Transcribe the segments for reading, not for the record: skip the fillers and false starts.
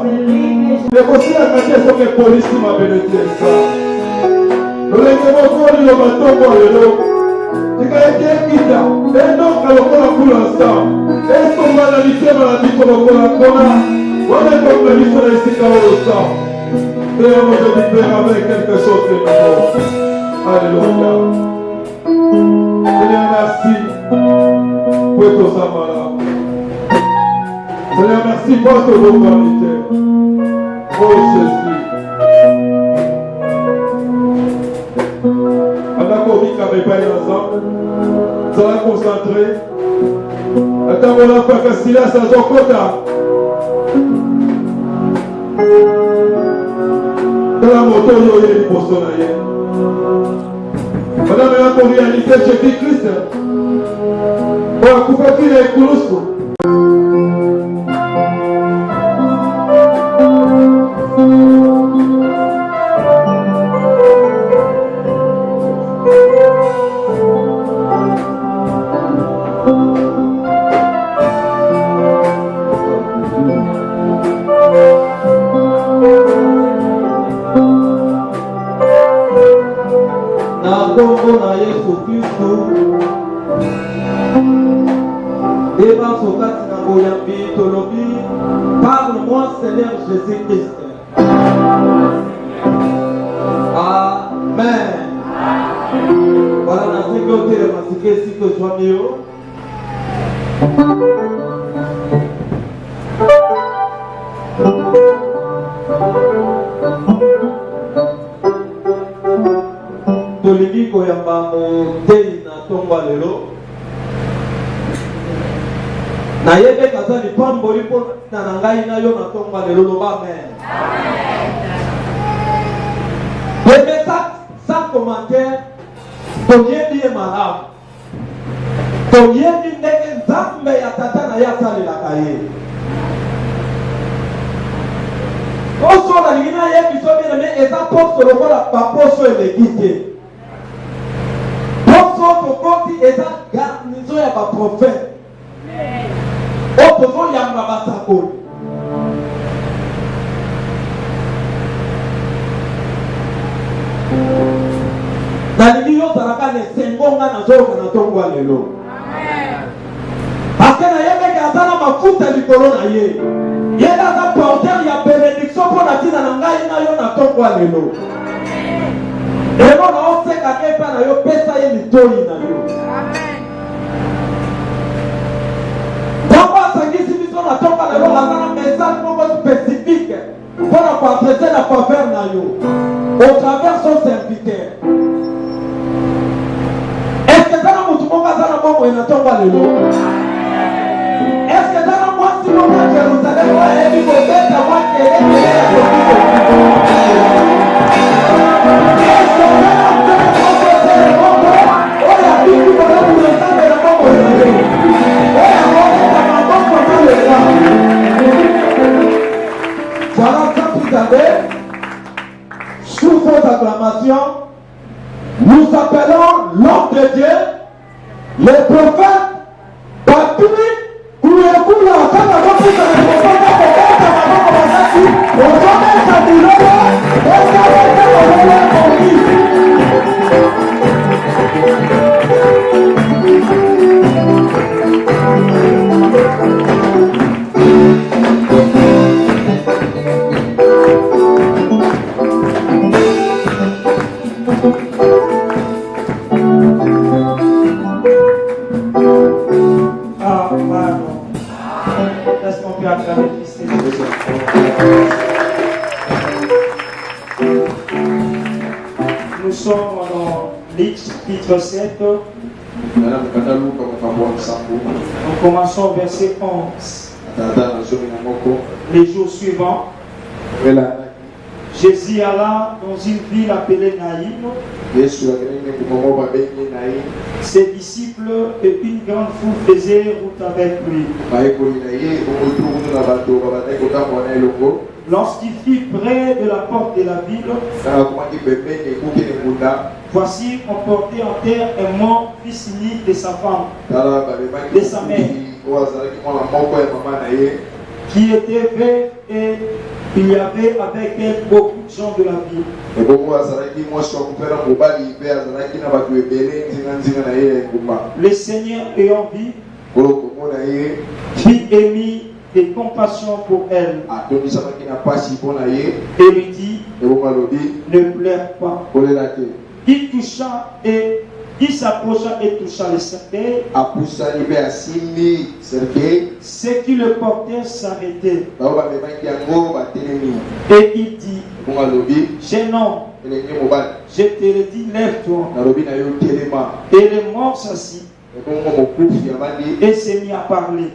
Les possibles à mettre sur les polices qui m'a bénéficié ça. Nous les démontrons le bateau pour le lot. C'est quand il y a qui là. Et donc, alors qu'on a coulé ensemble. Est-ce qu'on va analyser maladie pour le corona? On est comme la mission de ici au sang. Père, moi je libère avec quelque chose de nouveau. Alléluia. Seigneur, merci pour tout ça, malade. Seigneur, merci pour toute vos qualités. Oh Jésus. Pendant qu'on vit qu'avec pas ensemble, ça va concentrer. Attends, on n'a pas que si là, ça s'en quota. Dans la moto, il y a une personne ailleurs. Madame, là, qu'on réalise Jésus-Christ. On va couper qui les coulousses. Parle-moi, Seigneur Jésus-Christ. Amen. Voilà, la sécurité de ma sécurité, si que soit mieux. Tolibi koyamba motei na tongwa lelo. Na yebe kaza lipamboli mpo na ngai na yo na tongwa lelo loba amen. Bébé sans commentaire, toyebi ye malamu. Toyebi ndenge nzambe ya tata na ye asalelaka ye. Poso nalingi nayebi biso bien aimé eza poso lokola baposo eleki te. Poso tokoti eza garnison ya baprofete. Opozo yamba basakoli. Nalingi yo zalaka ne sengonga na zoka na tongwa lelo. Parce que na yebe kazana mafuta likolo na ye. Yeba za porteur ya bénédiction pour la tina na ngai na yo na tongwa lelo. Lelo na oseka kepa na yo pesa ye litoi na yo. On a un message spécifique pour adresser la faveur au travers son serviteur. Est-ce que ça n'a pas de est-ce que ça n'a pas de Jérusalem voilà, sans plus tarder, sous vos acclamations, nous appelons l'homme de Dieu, le prophète, Patrick, Kouyakoula, Nous sommes dans chapitre 7. Nous commençons au verset 11. Les jours suivants, Jésus alla dans une ville appelée Naïm. Ses disciples et une grande foule faisaient route avec lui. Lorsqu'il fut près de la porte de la ville, voici on portait en terre un mort fils unique de sa femme, de sa mère. qui était veuve et il y avait avec elle beaucoup de gens de la ville. Le Seigneur ayant vu, fit émis de compassion pour elle et lui dit, ne pleure pas. Il toucha et il s'approcha et toucha le cercueil. Ceux qui le portaient s'arrêtaient. Et il dit, jeune homme, je te le dis, lève-toi. Et le mort s'assit et s'est mis à parler.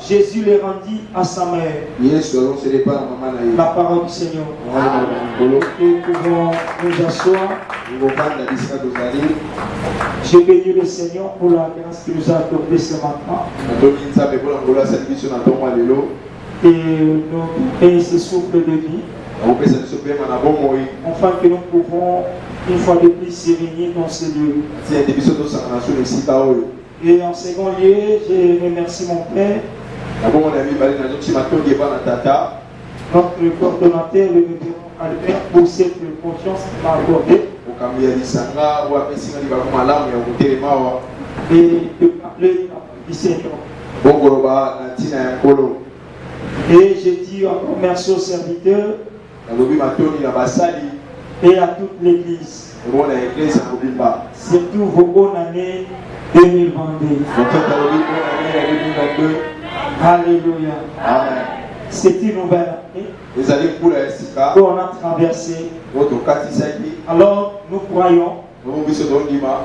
Jésus le rendit à sa mère. La parole du Seigneur. Nous pouvons nous asseoir. Je bénis le Seigneur pour la grâce qu'il nous a accordée ce matin. Et ce souffle de vie. Enfin que nous pouvons une fois de plus se réunir dans ce lieu. Et en second lieu, je remercie mon Père, notre coordonnateur, le révérend Albert, pour cette confiance qu'il m'a accordée. Et de parler du Seigneur. Et je dis encore merci aux serviteurs et à toute l'église. Surtout vos bonnes années 2022. Alléluia. Amen. C'est une nouvelle année qu'on a traversée. Alors nous croyons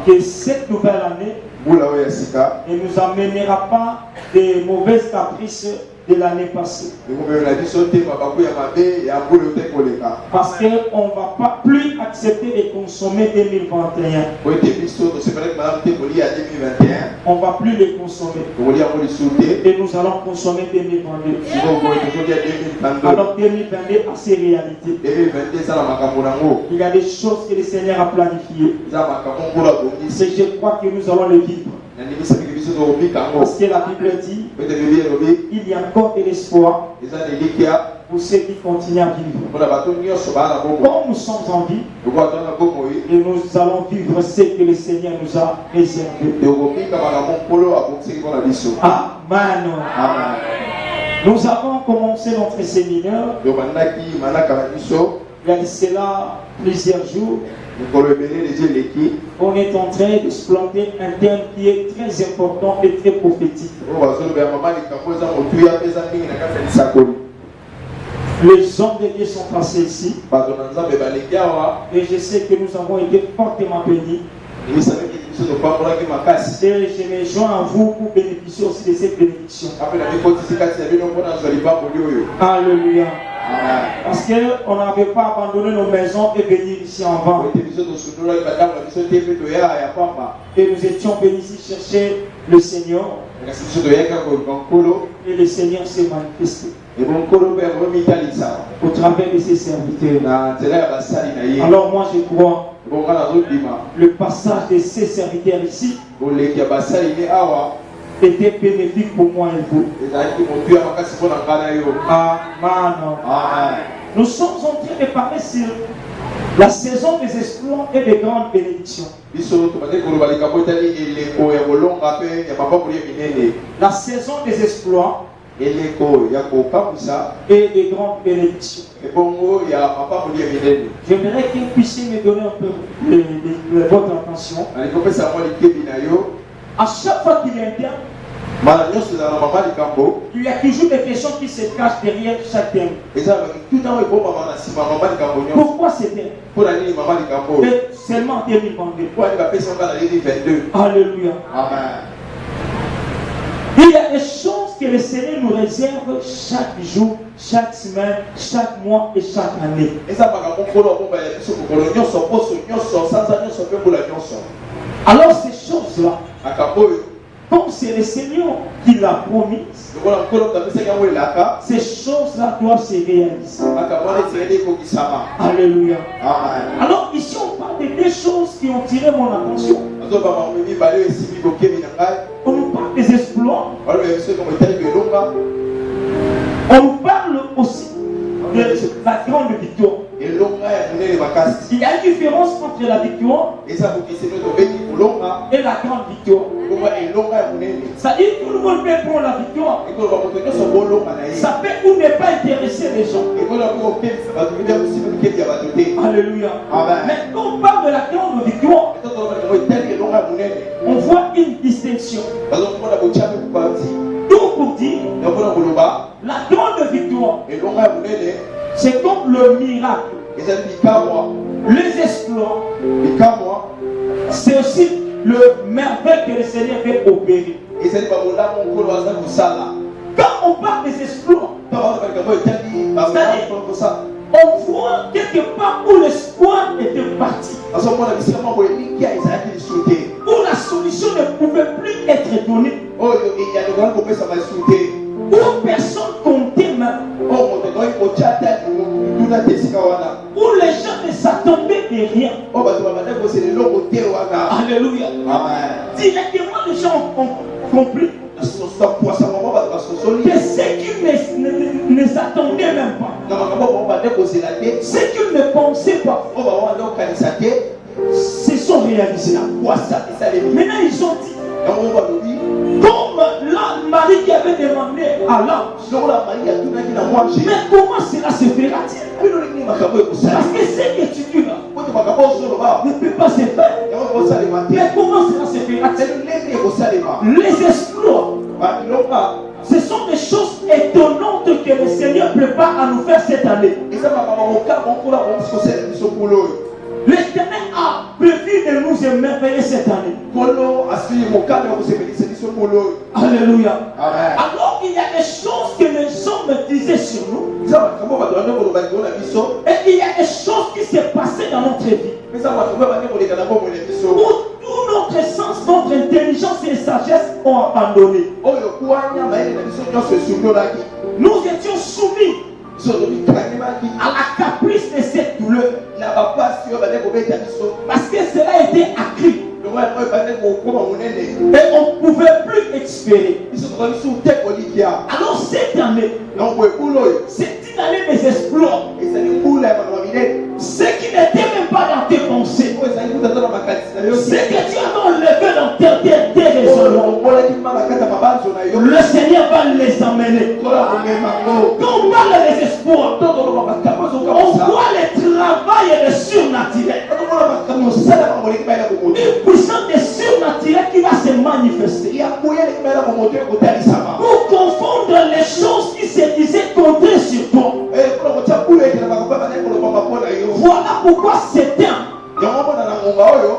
que cette nouvelle année ne nous amènera pas des mauvaises caprices de l'année passée. Parce qu'on ne va pas plus accepter de consommer 2021. On ne va plus les consommer. Et nous allons consommer 2022. Alors 2022 a ses réalités. Il y a des choses que le Seigneur a planifiées. Et je crois que nous allons les vivre. Parce que la Bible dit, il y a encore de l'espoir pour ceux qui continuent à vivre. Comme nous sommes en vie, et nous allons vivre ce que le Seigneur nous a réservé. Amen. Nous avons commencé notre séminaire il y a de cela plusieurs jours. On est en train d'exploiter un thème qui est très important et très prophétique. Les hommes de Dieu sont passés ici. Et je sais que nous avons été fortement bénis. Et je me joins à vous pour bénéficier aussi de cette bénédiction. Alléluia. Parce qu'on n'avait pas abandonné nos maisons et venir ici en vain. Et nous étions venus ici chercher le Seigneur. Et le Seigneur s'est manifesté au travers de ses serviteurs. Alors moi je crois le passage de ces serviteurs ici était bénéfique pour moi et vous. Amen. Nous sommes en train de parler sur la saison des exploits et des grandes bénédictions. La saison des exploits et des grandes bénédictions. J'aimerais que vous puissiez me donner un peu de votre attention. À chaque fois qu'il intervient, il y a toujours des questions qui se cachent derrière chaque thème. Pourquoi c'est thème? Seulement en 2022. Alléluia. Il y a des choses que le Seigneur nous réserve chaque jour, chaque semaine, chaque mois et chaque année. Alors ces choses-là, comme c'est le Seigneur qui l'a promis, ces choses-là doivent se réaliser. Alléluia. Alors ici on parle de deux choses qui ont tiré mon attention. On nous parle des exploits makasi. Il y a une différence entre la victoire Eza bokeseno tobeti kolonga et la grande victoire. koma elonga ya monene. Ça dit que tout le monde peut prendre la victoire. Ekoloba moto nyonso bolonga na ye. Ça peut ou ne pas intéresser les gens. Ekoloba kopelisa bato bida kosima miketi ya bato te. Alléluia. Amen. Mais quand on parle de la grande victoire, Eto toloba yango etali elonga ya monene. on voit une distinction. Bazomona botyame kubanzi. Donc pour dire, Yambona koloba la grande victoire, elonga ya monene c'est comme le miracle, ezali bikamwa. les exploits, Bikamwa c'est aussi le merveille que le Seigneur fait opérer. ezali bamolamu nkolo aza kosala. Quand on parle des exploits, Ntango wana balikambo etali bamolamu kosala. on voit quelque part où l'espoir était parti, Azomona bisika moko elingi ezalaki lisusu te. où la solution ne pouvait plus être donnée, Oyo eyalekana kopesa masusu te. où personne comptait même, Oyo moto ekoki kotya te tuna te esika wana. où les gens ne s'attendaient de rien. Oyo bato babanda kosela eloko te wana. Alléluia. Amen. Directement, les gens ont compris Poisa moko bato basosoli. que ce qu'ils ne s'attendaient même pas, Na makambo moko bande kozela te. ce qu'ils ne pensaient pas, Oyo bawanda kokanisa te. se sont réalisés. Poisa esalemi. Maintenant, ils ont dit, Yango balobi comme là, Marie qui avait demandé à l'ange, lokola Maria atunaki na mwanje. mais comment cela se fera-t-il? Bino nini makambo ekosala. Parce que ce que tu dis là Oyo makambo ozoloba. ne peut pas se faire. Yango ekosalema te. Mais comment cela se fera-t-il? Ndenge ekosalema. Les exploits, Bilonga ce sont des choses étonnantes que le Seigneur prépare à nous faire cette année. eza makambo mokaba nkolo akosala biso nkolo oyo. L'Éternel a prévu de nous émerveiller cette année. Nkolo asili mokaba ya kosepelisa biso nkolo oyo. Alléluia. Amen. Alors il y a des choses que les hommes disaient sur nous, Eza makambo bato bande koloba likolo na biso. et il y a des choses qui se passaient dans notre vie, Eza makambo bande koleka na bomoi na biso. où tout notre sens, notre intelligence et sagesse ont abandonné. Oyo kwanya mayele na biso nyonso esundolaki. Nous étions soumis Biso tobikangimaki à la caprice de cette douleur, na bapasi oyo bande kobeta biso. parce que cela était accru Lokola oyo bande kokoma monene. et on ne pouvait plus espérer. Biso tokoki su te kolikia. Alors cette année, Yango ekulu oyo c'est une année des exploits, ezali mbula ya makambo minene. ce qui n'était même pas dans tes pensées, Oyo ezali kuta to na makanisi na yo. ce que tu as enlevé dans tes raisonnements. Ombolaki mma na kati ya mabanzo na yo. Le Seigneur va les emmener. Kola komema ngo. Quand on parle des espoirs, Totoloba makambo on ezokamwisa. voit le travail et le surnaturel. Totomona makambo osala makamboleki bayela komoto. Une puissance de surnaturel qui va se manifester Ya koyeleki bayela komoto ekotalisama. pour confondre les choses qui se disaient contre sur toi. Mpona kotya mbula ekela makambo ebanda ekolobama mpo na yo. Voilà pourquoi c'est un. Yango mona na ngonga oyo.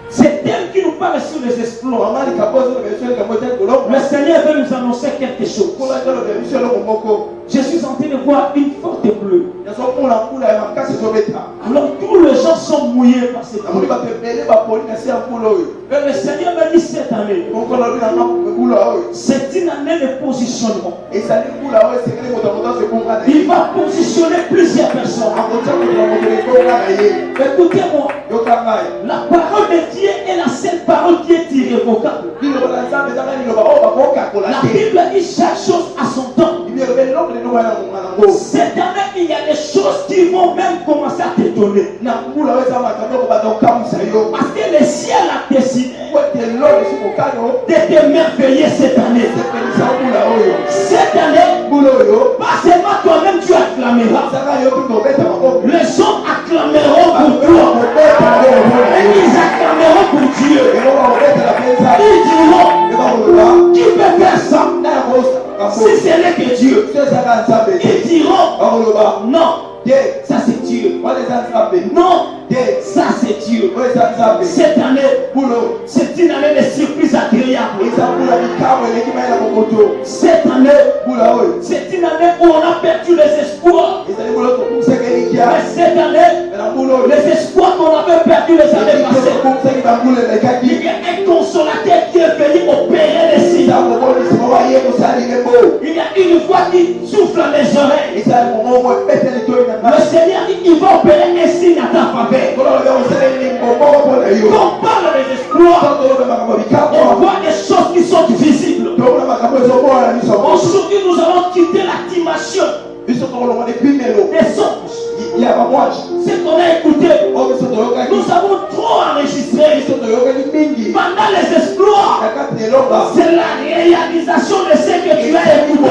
C'est elle qui nous parle sur les exploits. Mama likambo ozo na biso likambo etali kolonga. Le Seigneur veut nous annoncer quelque chose. Kola etaloba biso eloko moko. Je suis en train de voir une forte pluie. Nazomona mbula ya makasi ezobeta. Alors tous les gens sont mouillés par cette Namoni pluie. bato ebele bapoli na se ya mbula oyo. Et le Seigneur me dit cette année, Onkolobi na mbula oyo. c'est une année de positionnement. Ezali mbula oyo esengeli moto ya moto azobonga na Il ye. va positionner plusieurs personnes. Akotya moto na moto ebonga na ye. Écoutez-moi, Yoka ngai. la parole de Dieu est la seule parole qui est irrévocable. Liloba na Nzambe ezanga liloba oyo bakokakola La te. Bible dit chaque chose à son temps. Bibi elobi eloko leloko ya ngonga nango. Cette année, il y a des choses qui vont même commencer à t'étonner. Na mbula oyo eza makambo oko banda kokamwisa yo. Parce que le ciel a décidé Po ete eloko esi kokano de t'émerveiller cette année. esepelisa mbula oyo. Cette année, Mbula oyo pas seulement toi-même tu acclameras. ezanga yo mpe tobeta maboko. Les hommes acclameront pour toi. Bakobeta ngo omona Et yo. ils acclameront pour Dieu. Eloko bakobetela mpe Nzambe. Ils diront, Eba koloba qui peut faire ça na ya kosaka si ce n'est que Dieu? so ezanga Nzambe te. Ils diront, Bakoloba non, te ça c'est Dieu. wana eza Nzambe. Non, Te ça c'est Dieu. oyo eza Nzambe. Cette année, Mbula oyo c'est une année de surprise agréable. eza mbula likambo eleki mayela mokoto. Cette année, Mbula oyo c'est une année où on a perdu les espoirs. ezali mbula oyo tokumisaka elikia. Mais cette année, Me na mbula oyo les espoirs qu'on avait perdus les années passées, tokumisaki bambula il elekaki. y a un consolateur qui est venu opérer les signes. Eza komonisima waye kosala lilembo. Il y a une voix qui souffle dans les oreilles. Eza momo ebeteli toi na Le ngai. Seigneur dit il va opérer un signe à ta faveur. Koloba bya kosala lilembo moko mpo na yo. Quand on parle des exploits, Totoloba makambo on bikamwa. voit des choses qui sont visibles. Tomona makambo ezomona na miso. Aujourd'hui, nous allons quitter la dimension Ils sont dans le monde depuis Mélo. des songes, Il y a pas moi. ce qu'on a écouté, Oh, ils sont dans le monde. nous avons trop enregistré Ils sont dans le monde Mingi. pendant les exploits. La carte est longue. C'est la réalisation de ce que tu as écouté.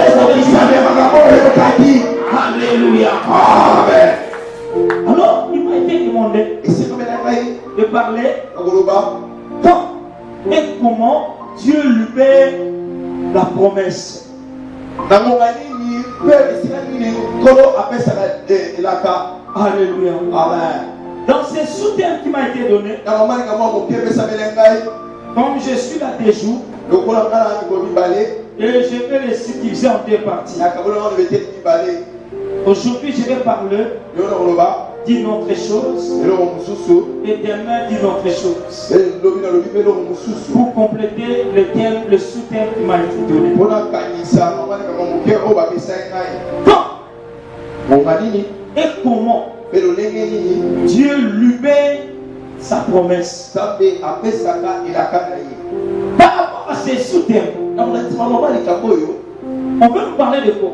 Alléluia. Amen. Alors, il m'a été demandé Et c'est comme elle de parler a quand et comment Dieu lui paie la promesse. Alléluia. Amen. Dans ces sous-termes qui m'a été donné, comme je suis là des jours, et je vais les subdiviser en deux parties. Aujourd'hui, je vais parler d'une autre chose, et demain d'une autre chose, pour compléter le thème, le sous-thème qui m'a été donné. Quand et comment Dieu lui paie sa promesse. Par rapport à ces sous-thèmes, on peut nous parler de quoi?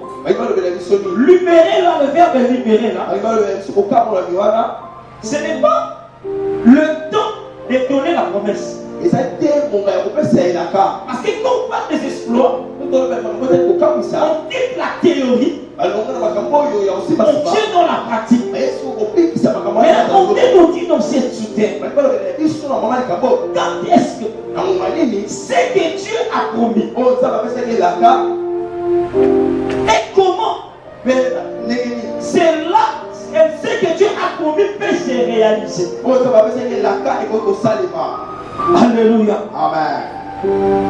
Libérer là, le verbe libérer là, ce n'est pas le temps de donner la promesse. Parce que quand on parle des exploits, on quitte la théorie, on tient dans la pratique. Mais on nous dit dans cette sous-thème, quand est-ce que c'est que Dieu a promis et comment c'est là, ce que Dieu a promis peut se réaliser. Alléluia. Amen.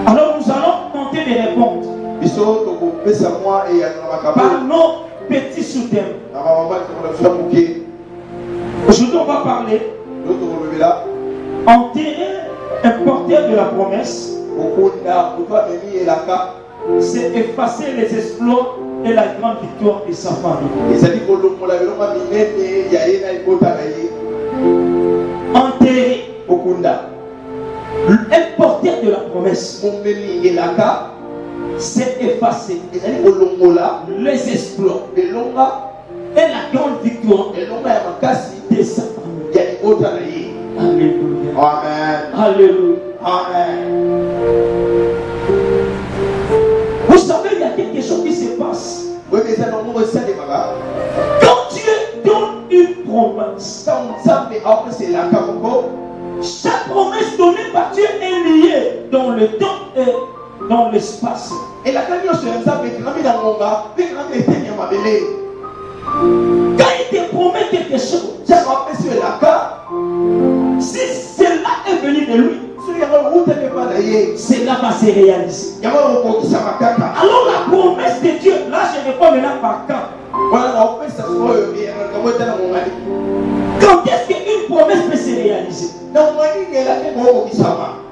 Alors nous allons tenter de répondre par nos petits sous-thèmes. Aujourd'hui on va parler enterrer un porteur de la promesse, c'est effacer les exploits et la grande victoire de sa famille. Enterrer un porteur de la promesse, c'est effacer les exploits et la grande victoire de sa famille. Alléluia. Amen. Alléluia. Amen. Vous savez, il y a quelque chose qui se passe. Quand Dieu donne une promesse, chaque promesse donnée par Dieu est liée dans le temps et dans l'espace. Et la Quand il te promet quelque chose, si cela est venu de lui, cela va se réaliser. Alors la promesse de Dieu, là je réponds maintenant par quand. Quand est-ce qu'une promesse peut se réaliser?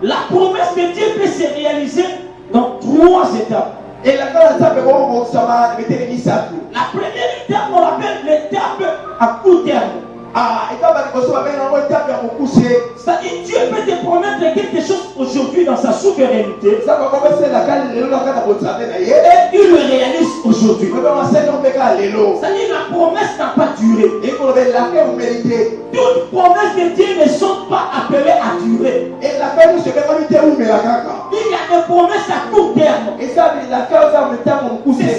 La promesse de Dieu peut se réaliser dans 3 étapes. Et la première étape, on l'appelle l'étape à court terme. C'est-à-dire Dieu peut te promettre quelque chose aujourd'hui dans sa souveraineté et il le réalise aujourd'hui. C'est-à-dire la promesse n'a pas duré. Toutes promesses de Dieu ne sont pas appelées à durer. Il y a des promesses à court terme. C'est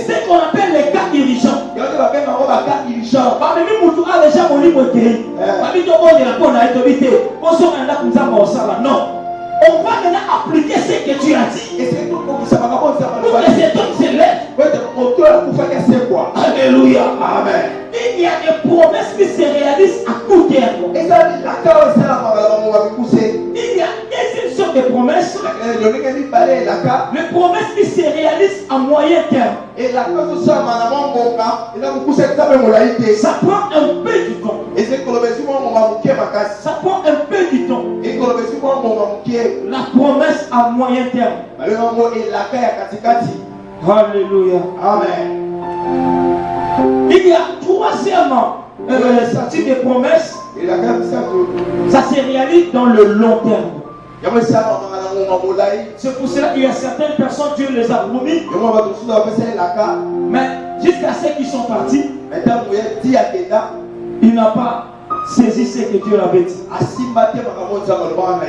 ce qu'on appelle les cas dirigeants. Non, on va maintenant appliquer ce que tu as dit pour que cet homme se lève. Alléluia. Amen. Il y a des promesses qui se réalisent à court terme. Il y a une sorte de promesses. Les promesses qui se réalisent à moyen terme. Ça prend un peu du temps. Ça prend un peu du temps. La promesse à moyen terme. Alléluia. Amen. Il y a troisièmement type de promesse. Ça se réalise dans le long terme. C'est pour cela qu'il y a certaines personnes, Dieu les a promis. Mais jusqu'à ceux qui sont partis, Il n'a pas saisi ce que Dieu avait dit.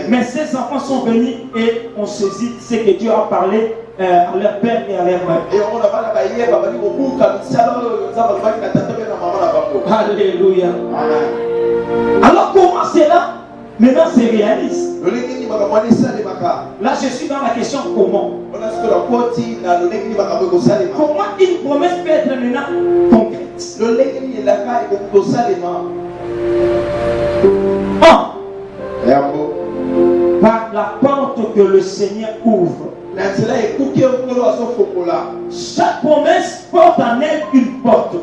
Mais ces enfants sont venus et ont saisi ce que Dieu a parlé à leur père et à leur mère. Alléluia. Alors comment cela maintenant se réalise? Là je suis dans la question comment. Comment une promesse peut être maintenant concrète? Par la porte que le Seigneur ouvre. Chaque promesse porte en elle une porte.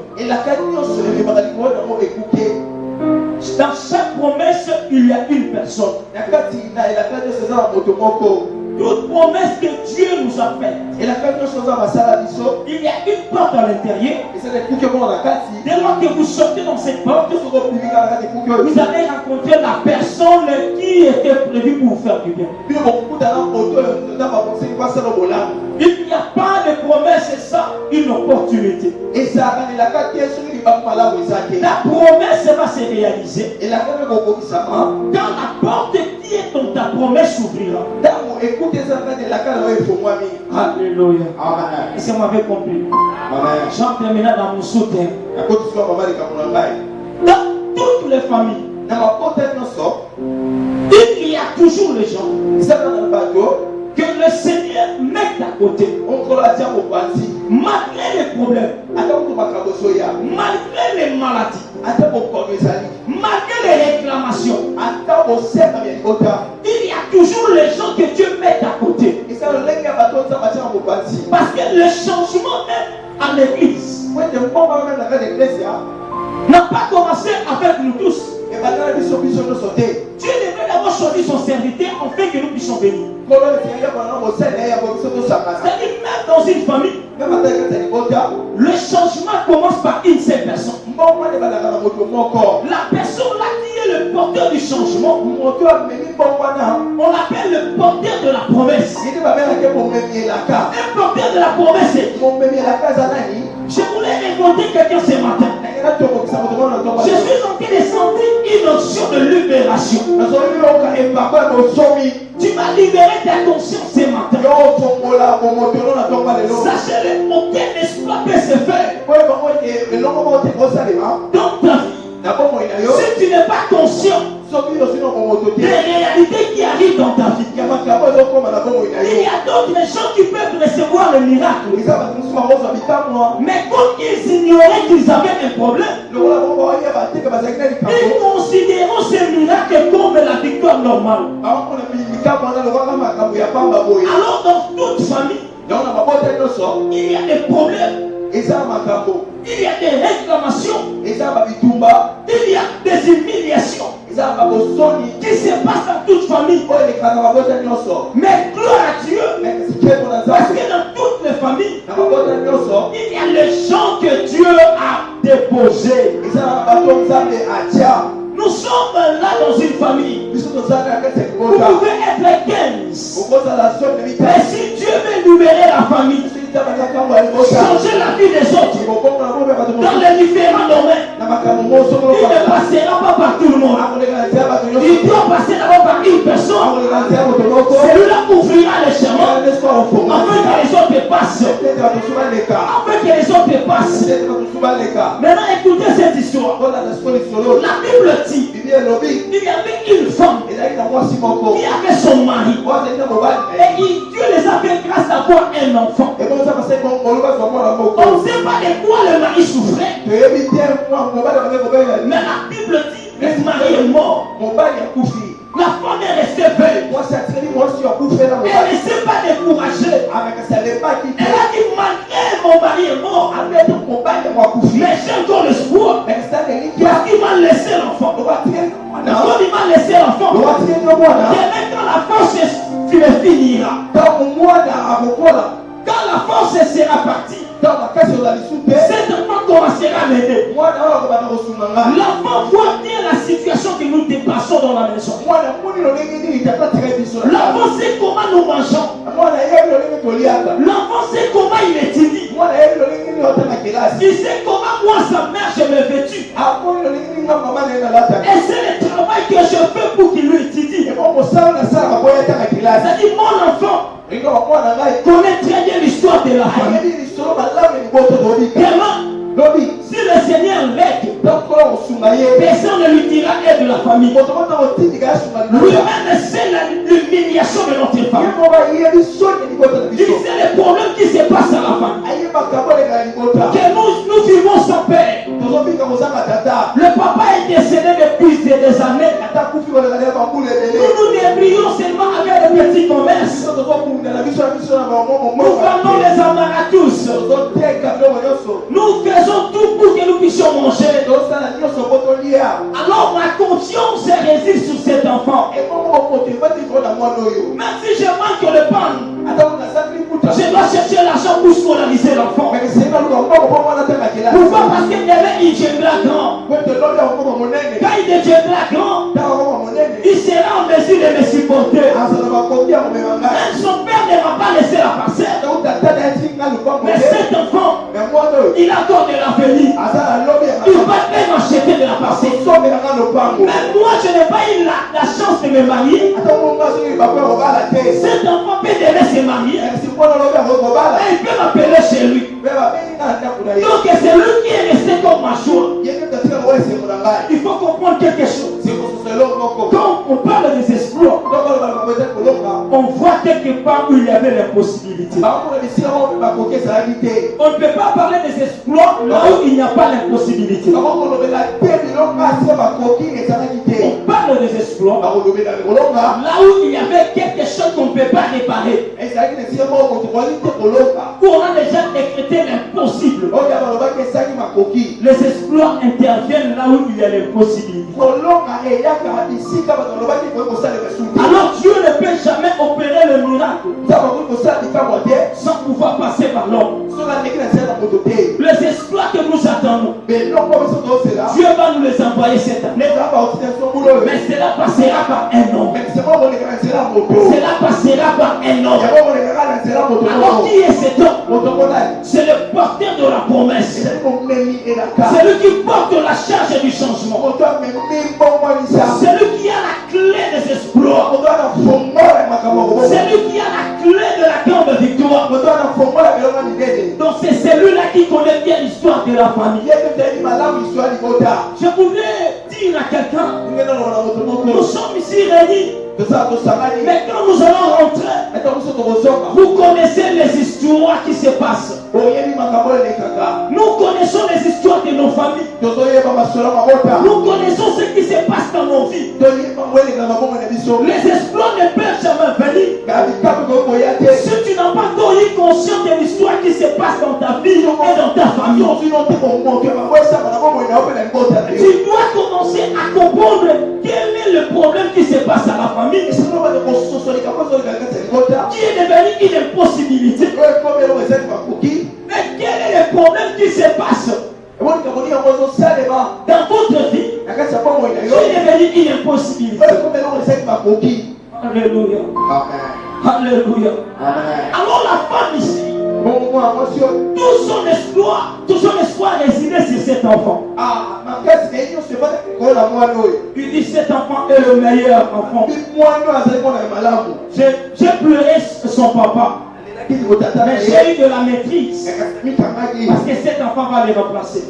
Dans chaque promesse, il y a une personne. Toute promesse que Dieu nous a faite, il y a une porte à l'intérieur. Dès lors que vous sortez dans cette porte, vous allez rencontrer la personne qui était prévue pour vous faire du bien. Il n'y a pas de promesse sans une opportunité. La promesse va se réaliser quand la porte qui est dans ta promesse s'ouvrira. Alléluia. Est-ce que vous m'avez compris? J'en termine dans mon soutien. Dans toutes les familles, il y a toujours les gens que le Seigneur met à côté. Malgré les problèmes, malgré les maladies, malgré les réclamations, il y a toujours les gens que Dieu met à côté. Parce que le changement même à l'église n'a pas commencé avec nous tous. Dieu devait d'abord choisir son serviteur afin que nous puissions venir. C'est-à-dire même dans une famille, le changement commence par une seule personne. La personne là qui est le porteur du changement, on l'appelle le porteur de la promesse. Un porteur de la promesse. Je voulais inventer quelqu'un ce matin. Je suis en train de sentir une notion de libération. Tu vas libérer ta conscience ce matin. Sachez-le, aucun exploit peut se faire dans ta vie. Si tu n'es pas conscient des réalités qui arrivent dans ta vie, il y a d'autres gens qui peuvent recevoir le miracle. Mais comme ils ignoraient qu'ils avaient un problème, ils considèrent ce miracle comme la victoire normale. Alors dans toute famille, il y a des problèmes, il y a des réclamations, il y a des humiliations qui se passent dans toute famille. Mais gloire à Dieu, parce que dans toutes les familles, il y a les gens que Dieu a déposés. Nous sommes là dans une famille. Vous pouvez être 15. Mais si Dieu veut libérer la famille, changer la vie des autres dans les différents domaines, il ne passera pas par tout le monde. Il doit passer d'abord par une personne. Celui-là ouvrira les chemins afin que les autres passent. Afin que les autres passent. Maintenant écoutez cette histoire. La Bible dit il y avait une femme qui avait son mari. Et Dieu les a fait grâce à avoir un enfant. On ne sait pas de quoi le mari souffrait. Mais la Bible dit que le mari est mort. La femme est restée belle. Elle ne s'est pas découragée. Elle a dit malgré mon mari est mort, mais j'ai encore l'espoir. Parce qu'il m'a laissé l'enfant. Quand il m'a laissé l'enfant, demain quand la force finira, quand la force sera partie, cet enfant commencera à m'aider. L'enfant voit bien la situation que nous dépassons dans la maison. L'enfant sait comment nous mangeons. L'enfant sait comment il étudie. Il sait comment moi sa mère je me vêtus. Et c'est le travail que je fais pour qu'il lui étudie. C'est-à-dire, mon enfant connaît très bien l'histoire de la famille. Tellement, si le Seigneur l'aide, personne ne lui dira aide de la famille. Lui-même sait l'humiliation de notre famille. Il sait les problèmes qui se passent à la famille. Que nous vivons sans père. Le papa est décédé depuis des années. Nous débrouillons seulement avec les petits commerces. Nous vendons les amaratus. Nous faisons tout pour que nous puissions manger. Alors ma confiance réside sur cet enfant. Même si je manque le pain, je dois chercher l'argent pour scolariser l'enfant. Pourquoi? Parce qu'il deviendra grand. Quand il deviendra grand, il sera en mesure de me supporter. Même son père ne m'a pas laissé la parcelle. Mais cet enfant, il a encore de l'avenir. Il va même acheter de la parcelle. Même moi, je n'ai pas eu la chance de me marier. Cet enfant peut déjà se marier. Et il peut m'appeler chez lui. Donc c'est lui qui est resté comme ma joie. Il faut comprendre quelque chose. Quand on parle des exploits, on voit quelque part où il y avait les possibilités. On ne peut pas parler des exploits là où il n'y a pas les possibilités. On parle des exploits là où il y avait quelque chose qu'on ne peut pas réparer. Où on a déjà décrété l'impossible. Les exploits interviennent là où il y a les possibilités. Alors Dieu ne peut jamais opérer le miracle sans pouvoir passer par l'homme. Les exploits que nous attendons, Dieu va nous les envoyer cette année. Mais cela passera par un homme. Cela passera par un homme. Alors qui est cet homme? C'est le porteur de la promesse. C'est lui qui porte la charge du changement. C'est lui qui a la clé des exploits. C'est lui qui a la clé de la grande victoire. Donc c'est celui-là qui connaît bien l'histoire de la famille. Je voulais dire à quelqu'un, nous sommes ici réunis. Mais quand nous allons rentrer, vous connaissez les histoires qui se passent. Nous connaissons les histoires de nos familles. Nous connaissons ce qui se passe dans nos vies. Les exploits ne peuvent jamais venir si tu n'as pas encore eu conscience de l'histoire qui se passe dans ta vie et dans ta famille. Tu dois commencer à comprendre quel est le problème qui se passe à la famille, qui est devenu une impossibilité. Mais quel est le problème qui se passe dans votre vie qui est devenu une impossibilité? Alléluia. Alléluia. Alors la femme ici, tout son espoir résidait sur cet enfant. Il dit cet enfant est le meilleur enfant. J'ai pleuré son papa. Mais j'ai eu de la maîtrise. Parce que cet enfant va le remplacer.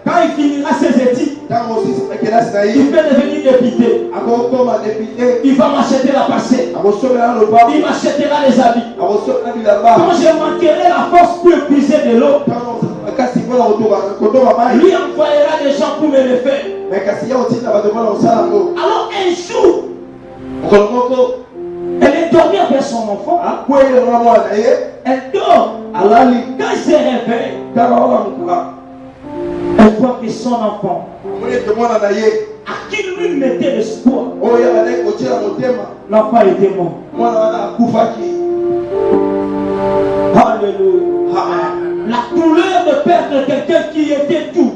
Quand il finira ses études, il peut devenir député. Il va m'acheter la parcelle. Il m'achètera les habits. Quand je manquerai la force pour épuiser de l'eau, lui envoyera des gens pour me le faire. Alors un jour, elle est dormie avec son enfant. Elle dort. Quand il se réveille, elle voit que son enfant, à qui lui mettait l'espoir, l'enfant était mort. Alléluia. La douleur de perdre quelqu'un qui était tout,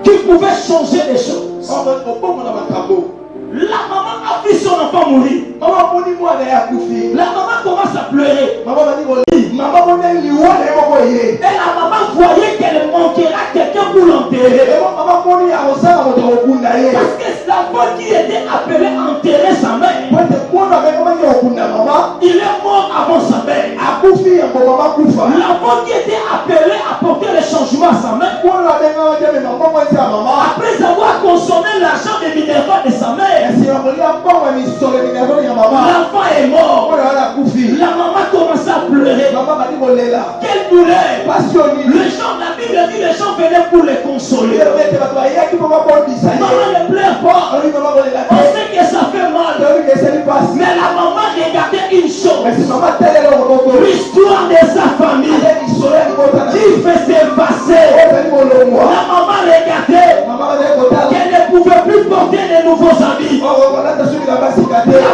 qui pouvait changer les choses. La maman a vu son enfant mourir. La maman commence à pleurer. Et la maman voyait qu'elle manquera quelque L'enfant qui était appelé à porter le changement à sa mère, après avoir consommé l'argent des minéraux de sa mère, l'enfant est mort. La maman commence à pleurer. Quelle douleur! Les gens, la Bible dit, les gens venaient pour les consoler. Maman ne pleure pas. On sait que ça fait mal. Mais la maman regardait une chose. L'histoire de sa famille qui faisait passer. La maman regardait qu'elle ne pouvait plus porter de nouveaux habits. La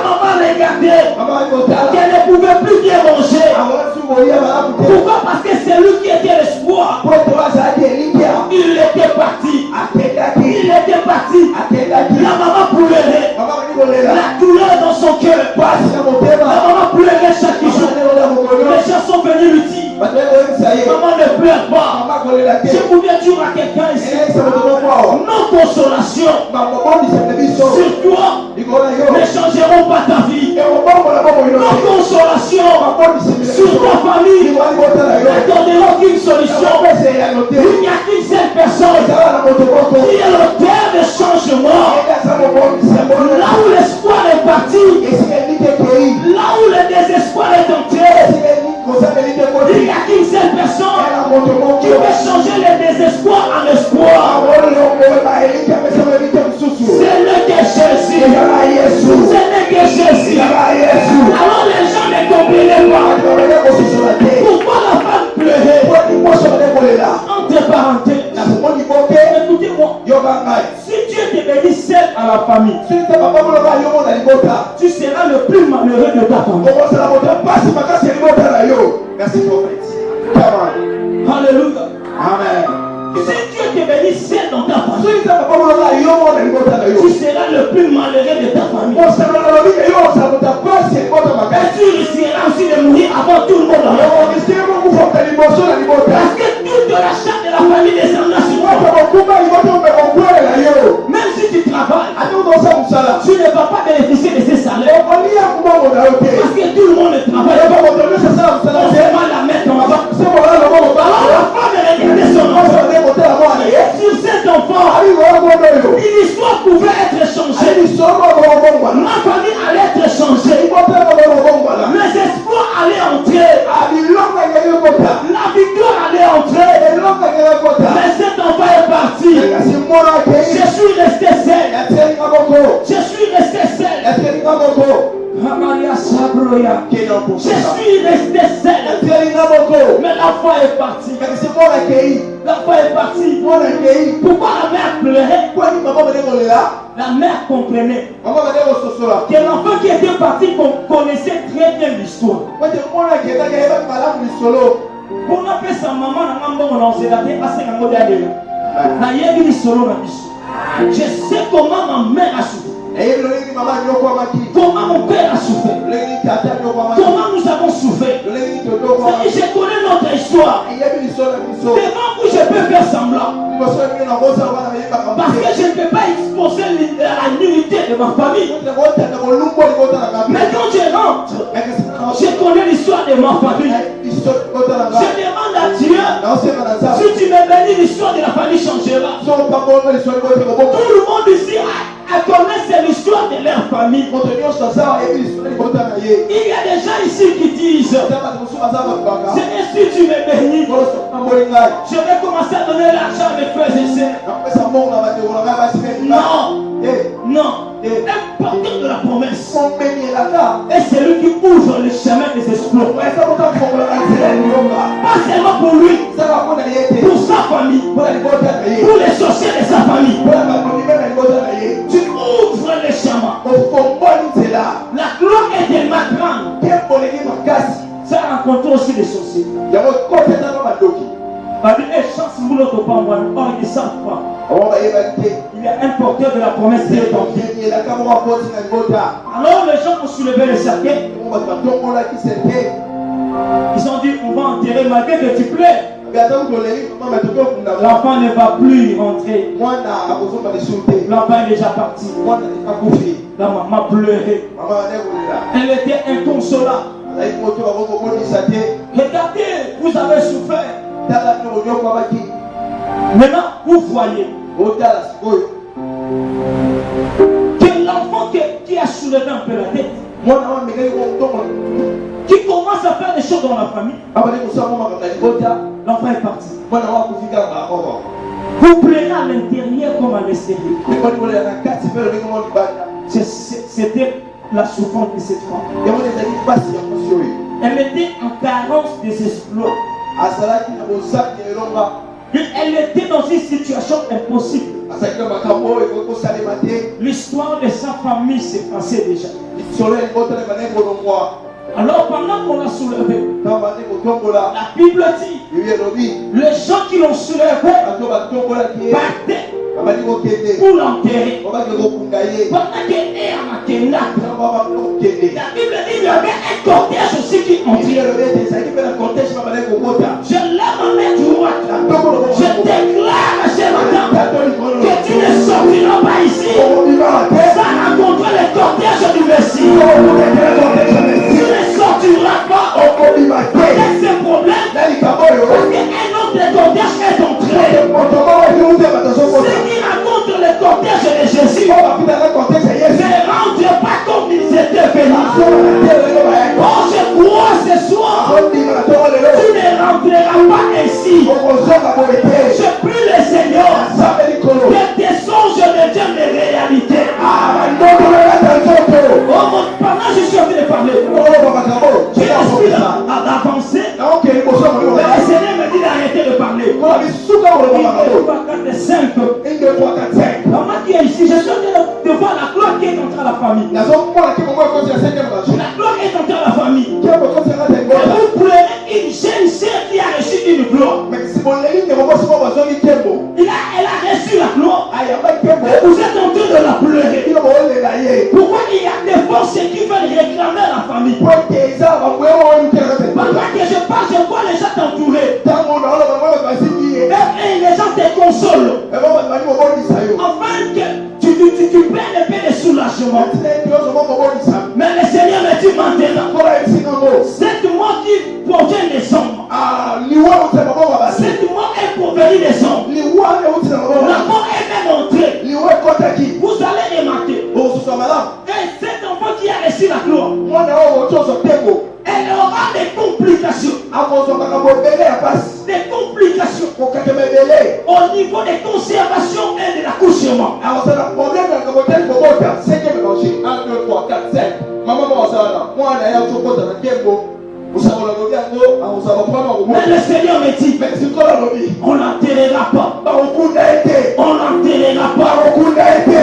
maman regardait qu'elle ne pouvait plus bien manger. Pourquoi? Parce que c'est lui qui était l'espoir. Il était parti. Il était parti. La maman pleurait. La douleur dans son cœur. La maman pleurait chaque jour. Les gens sont venus lui dire, maman ne pleure pas. Je voulais dire à quelqu'un ici, nos consolations sur toi ne changeront pas ta vie. Nos consolations sur ta famille ne donneront qu'une solution. Il n'y a qu'une seule personne qui est l'auteur de changement. Là où l'espoir est parti, là où le désespoir est entré, il n'y a qu'une seule personne qui peut changer le désespoir en espoir. C'est le que Jésus. C'est le que Jésus. Alors les gens ne comprenaient pas pourquoi la femme pleurait. Entre parenthèses, écoutez-moi, si Dieu te bénit seul à la famille, tu seras le plus malheureux de ta famille. Merci prophète. Alléluia. Amen. Si Dieu te bénit seul dans ta famille, tu seras le plus malheureux de ta famille. Et tu risqueras aussi de mourir avant tout le monde. Parce que toute la chatte de la famille descendra sur toi. Même si tu travailles, tu ne vas pas bénéficier de ces salaires. Parce que tout le monde travaille. On fait mal la mettre en bas. Alors la femme regardait son enfant. Sur cet enfant, une histoire pouvait être changée. Ma famille allait être changée. Les espoirs allaient entrer. La victoire allait entrer. Mais cet enfant est parti. Je suis resté seul. Je suis resté seul. Je suis resté seul. Mais l'enfant est parti. L'enfant est parti. Pourquoi la mère pleurait? La mère comprenait que l'enfant qui était parti connaissait très bien l'histoire. Pour appeler sa maman, je sais comment ma mère a souffert. Comment mon père a souffert. Comment nous avons souffert. Je connais notre histoire. Devant vous, je peux faire semblant. Parce que je ne peux pas exposer la nullité de ma famille. Mais quand je rentre, je connais l'histoire de ma famille. Je demande à Dieu, si tu me bénis, l'histoire de la famille changera. Tout le monde ici connaît l'histoire de leur famille. Il y a des gens ici qui disent, Seigneur, si tu me bénis, je vais commencer à donner l'argent à mes frères et sœurs. Non, non. Un porteur de la promesse. Et c'est lui qui ouvre le chemin des exploits. Pas seulement pour lui, pour sa famille, pour les sorciers de sa famille. Tu ouvres le chemin. La gloire est tellement grande. Ça a rencontré aussi les sorciers. Ils ne savent pas. Il y a un porteur de la promesse qui est en vie. Alors les gens ont soulevé le cercueil. Ils ont dit, on va enterrer malgré que tu pleures. L'enfant ne va plus rentrer. L'enfant est déjà parti. La maman pleurait. Elle était inconsolable. Regardez, vous avez souffert. Maintenant, vous voyez que l'enfant qui a soulevé un peu la tête, qui commence à faire des choses dans la famille, l'enfant est parti. Vous pleurez à l'intérieur comme à l'extérieur. C'était la souffrance de cette femme. Elle était en carence des exploits. Elle était dans une situation impossible. L'histoire de sa famille s'est passée déjà. Alors pendant qu'on l'a soulevé, la Bible dit, les gens qui l'ont soulevé partaient pour l'enterrer. Pendant qu'elle est à Makena, la Bible dit qu'il y avait un cortège aussi qui entrait. Je lève ma main droite. Je déclare ce matin que tu ne sortiras pas ici sans rencontrer le cortège du Messie. Tu ne sortiras pas avec ces problèmes parce qu'un autre cortège est entré. Ce qui rencontre le cortège de Jésus ne rentre pas comme ils étaient venus. Oh, je crois ce soir, tu ne rentreras pas ici. Je prie le Seigneur que tes songes deviennent des réalités. Pendant que je suis en train de parler, j'ai l'esprit d'avancer. Le Seigneur me dit d'arrêter de parler. 1, 2, 3, 4, 5. Maman qui est ici, je suis en train de voir la gloire qui est entrée à la famille. La gloire est entrée à la famille. Vous pleurez une jeune sœur qui a reçu une gloire. Elle a reçu la gloire. Vous êtes en train de la pleurer. Pourquoi il y a des forces qui veulent réclamer la famille? Pendant que je parle, je vois les gens t'entourer. Et les gens te consolent. Afin que tu prennes un peu de soulagement. Mais le Seigneur me dit maintenant, cette mort qui provient des hommes, cette mort est provenue des hommes. La mort est même entrée. Vous allez remarquer. Et cet enfant qui a reçu la gloire, elle aura des complications. Des complications au niveau des conservations et de l'accouchement. Mais le Seigneur me dit, on n'enterrera pas. On n'enterrera pas.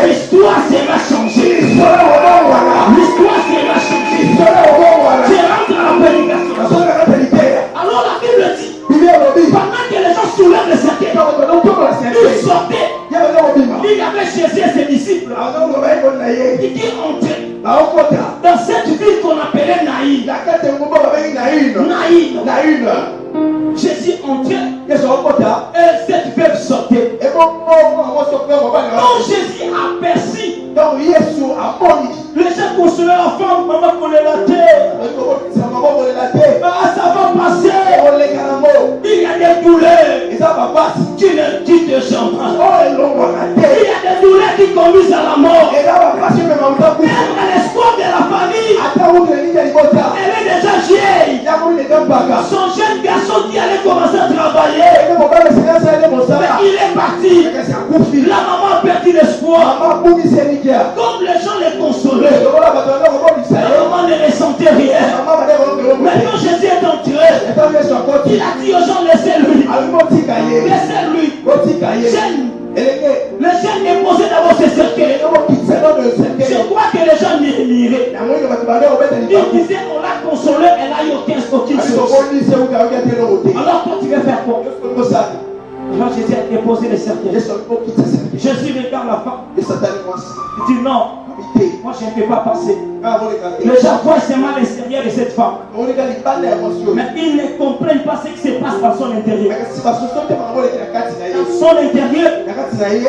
L'histoire sera changée. L'histoire sera changée. Je rentre à la prédication. Alors la Bible dit, pendant que les gens soulèvent le cercueil, ils sortaient. Il y avait Jésus et ses disciples. Il dit entrer dans cette ville qu'on appelait Naïn. Jésus entrait et cette ville sortait. Quand Jésus aperçut les gens consolaient la femme, maman pour la terre. Ça va passer. Il y a des douleurs qui ne quittent jamais. Il y a des douleurs qui conduisent à la mort. Elle a l'espoir de la famille. Elle est déjà vieille. Son jeune garçon qui allait commencer à travailler, mais il est parti. La maman a perdu l'espoir. Comme les gens les consolaient, la maman ne ressentait rien. Maintenant Jésus est entré. Il a dit aux gens, laissez-lui. Laissez-lui. Les jeunes déposaient d'abord ce cercueil. Je crois que les gens miraient. Ils disaient, on l'a consolé, elle n'a eu aucune chose. Alors toi tu veux faire quoi? Alors Jésus a déposé le cercueil. Jésus regarde la femme. Il dit non, moi je ne peux pas passer. Les gens voient seulement l'extérieur de cette femme, mais ils ne comprennent pas ce qui se passe dans son intérieur. son intérieur,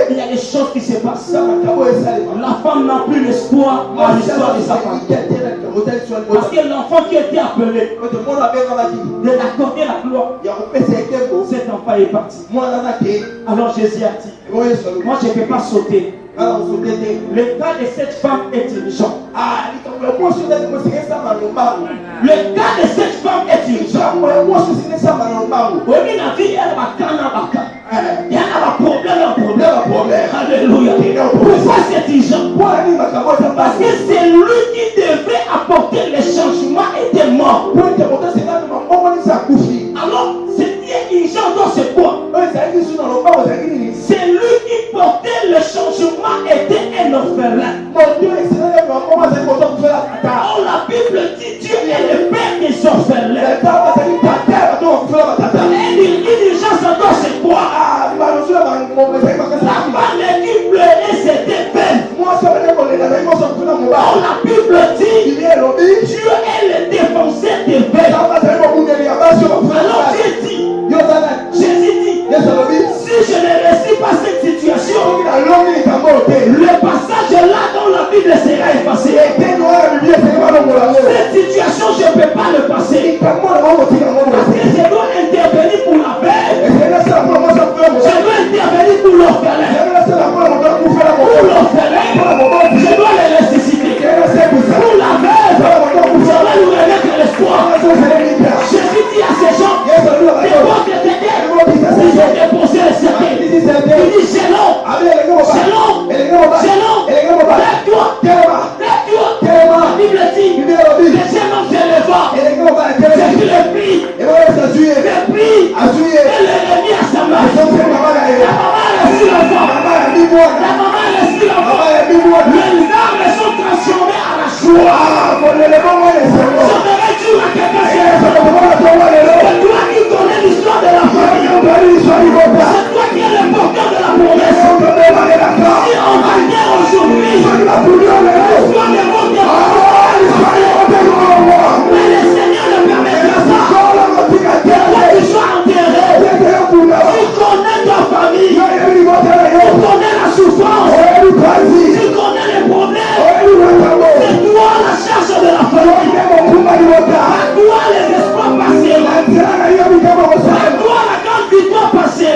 il y a des choses qui se passent. La femme n'a plus l'espoir à l'histoire de sa famille. Parce que l'enfant qui était appelé de l'accorder la gloire, cet enfant est parti. Alors Jésus a dit, moi je ne peux pas sauter. Le cas de cette femme est urgent. Le cas de cette femme est urgent. Il y a un problème. Alléluia. Pourquoi c'est urgent? Parce que c'est lui qui devait apporter le changement et était mort. Alors, c'était urgent dans ce point. C'est lui qui portait le changement et était un orphelin. Oh, la Bible dit Dieu est le père des orphelins. Et une urgence dans ce point. La femme qui pleurait, c'était peine. Oh, la Bible dit Dieu est le défenseur des peines. Alors Jésus dit, si je ne réussis pas cette situation, le passage là dans la Bible sera effacé. Cette situation, je ne peux pas le passer. Parce que je dois intervenir pour la paix. Je dois intervenir pour l'orphelin. Pour l'orphelin, je dois le ressusciter. Pour la veuve, je dois lui remettre l'espoir. Jésus dit à ces gens, c'est bon que t'aider. Si je déposé le cercueil, il dit c'est long. Lève-toi. La Bible dit, le jeune homme se leva. C'est qui le prie. Et le remis à sa main. La maman reçut l'enfant. Les larmes sont transformées à la joie. J'aimerais dire à quelqu'un, c'est toi qui connais l'histoire de la famille. C'est toi qui es le porteur de la promesse. Si on va dire aujourd'hui, l'histoire ne monte pas. Mais le Seigneur ne permettra pas. Toi tu sois enterré. Tu connais ta famille. Tu connais la souffrance. Tu connais les problèmes. C'est toi la charge de la famille. À toi les espoirs passés. À toi la grande victoire passée.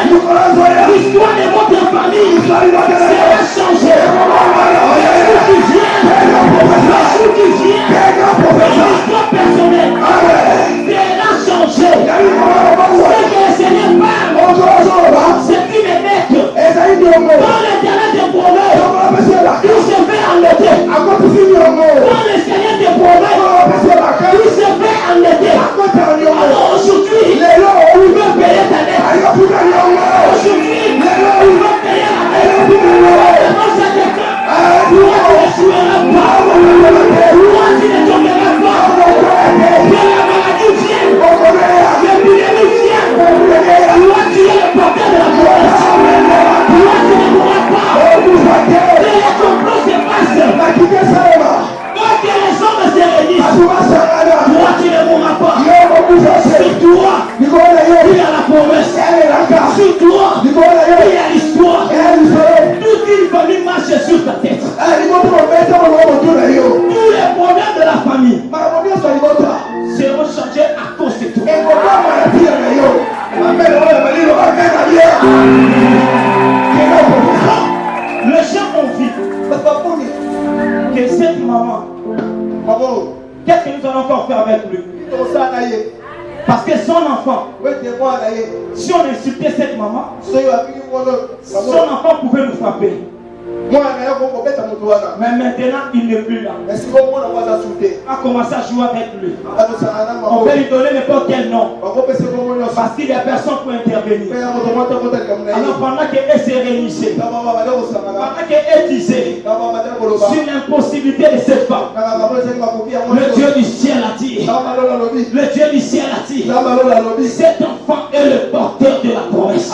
L'histoire de votre famille sera changée. Le jour qui vient, l'histoire personnelle sera changée. Ce que le Seigneur parle, c'est une bête. Quand l'Éternel te promet, il se fait enlever. Quand le Seigneur te promet, il se fait enlever. Alors aujourd'hui, il veut payer ta dette. Aujourd'hui, il veut payer la dette. Dans sa dette, pourquoi tu ne joueras pas? Pourquoi tu ne tomberas pas? Que la maladie vienne, l'épidémie vienne. Pourquoi tu es le porteur de la promesse? Pourquoi tu ne mourras pas? Que les complots se passent. Quand que les hommes se réunissent, pourquoi tu ne mourras pas? Sur toi, il y a la promesse. Sur toi, il y a l'histoire. Toute une famille marche sur ta tête. Tous les problèmes de la famille seront changés à cause de toi. Les gens ont vu que cette maman, qu'est-ce que nous allons encore faire avec lui? Parce que son enfant, si on insultait cette maman, son enfant pouvait nous frapper. Mais maintenant, il n'est plus là. On a commencé à jouer avec lui. On peut lui donner n'importe quel nom. Parce qu'il y a personne pour intervenir. Alors pendant qu'elle se réunissait, pendant qu'elle disait sur l'impossibilité de cette femme, le Dieu du ciel a dit, le Dieu du ciel a dit, cet enfant est le porteur de la promesse.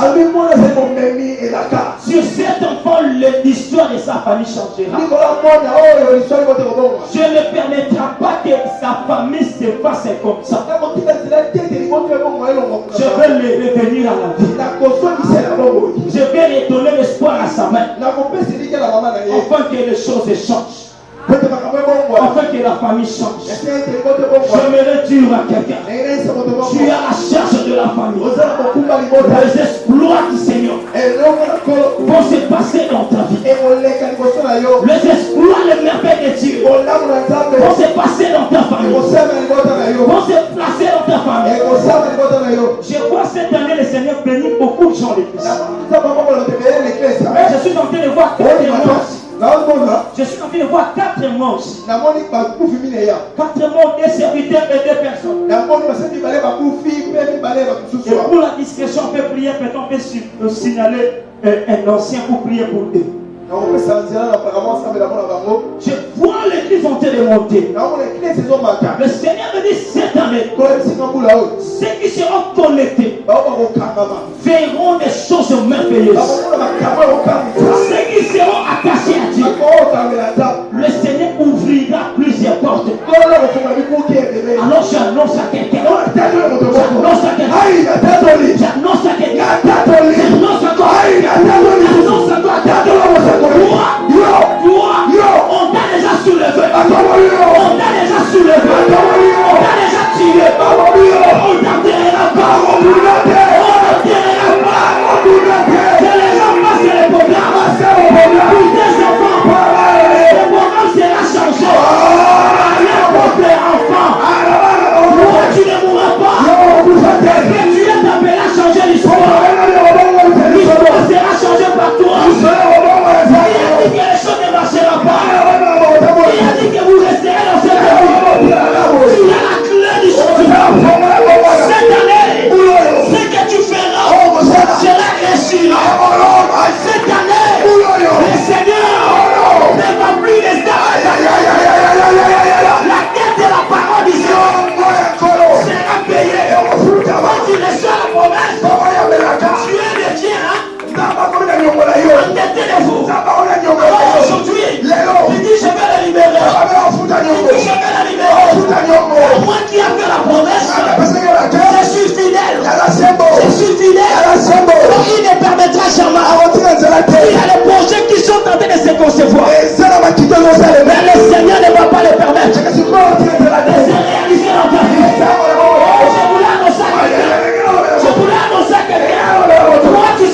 Sur cet enfant, l'histoire de sa famille changera. Je ne permettrai pas que sa famille se fasse comme ça. Je veux le revenir à la vie. Je vais lui donner l'espoir à sa main. Afin que les choses changent. Afin que la famille change. J'aimerais dire à quelqu'un, tu as la charge de la famille. Les exploits du Seigneur vont se passer dans ta vie. Les exploits, les merveilles de Dieu vont se passer dans ta famille. Vont se placer dans ta famille. Je vois cette année le Seigneur bénit beaucoup de gens l'église. Je suis en train de voir Je suis en train de voir 4 morts. 4 morts, des serviteurs et 2 personnes. Et pour la discrétion, on peut prier, peut-on peut signaler un ancien pour prier pour eux. Je vois l'église en train de monter. Le Seigneur me dit cette année, ceux qui seront connectés verront des choses merveilleuses. Ceux qui seront attachés à Dieu, le Seigneur ouvrira plusieurs portes. Alors j'annonce à quelqu'un. J'annonce à quelqu'un. J'annonce à quelqu'un. J'annonce à toi. J'annonce à toi. On t'a déjà soulevé. On t'a déjà soulevé. On t'a déjà tiré. On t'enterrera pas. On t'enterrera pas. Que les gens passent les programmes. Pour tes enfants. Le programme sera changé. Pour tes enfants. Pourquoi tu ne mourras pas? Est-ce que tu es appelé à changer l'histoire? L'histoire sera changée par toi. Il a dit que les choses ne marcheront pas. Il a dit que vous resterez dans cette vie. Tu as la clé du changement. Cette année, ce que tu feras sera réussi. Cette année, le Seigneur ne va plus rester. La tête de la parole du Seigneur sera payée. Quand tu reçois la promesse, tu es le tien. Entêtez-vous. Aujourd'hui, il dit je vais le libérer. Il dit je vais le libérer. Moi qui a fait la promesse, je suis fidèle. Je suis fidèle. Donc il ne permettra jamais. Il y a des projets qui sont en train de se concevoir. Mais le Seigneur ne va pas les permettre. De se réaliser dans ta vie. Je voulais annoncer à quelqu'un. Pourquoi tu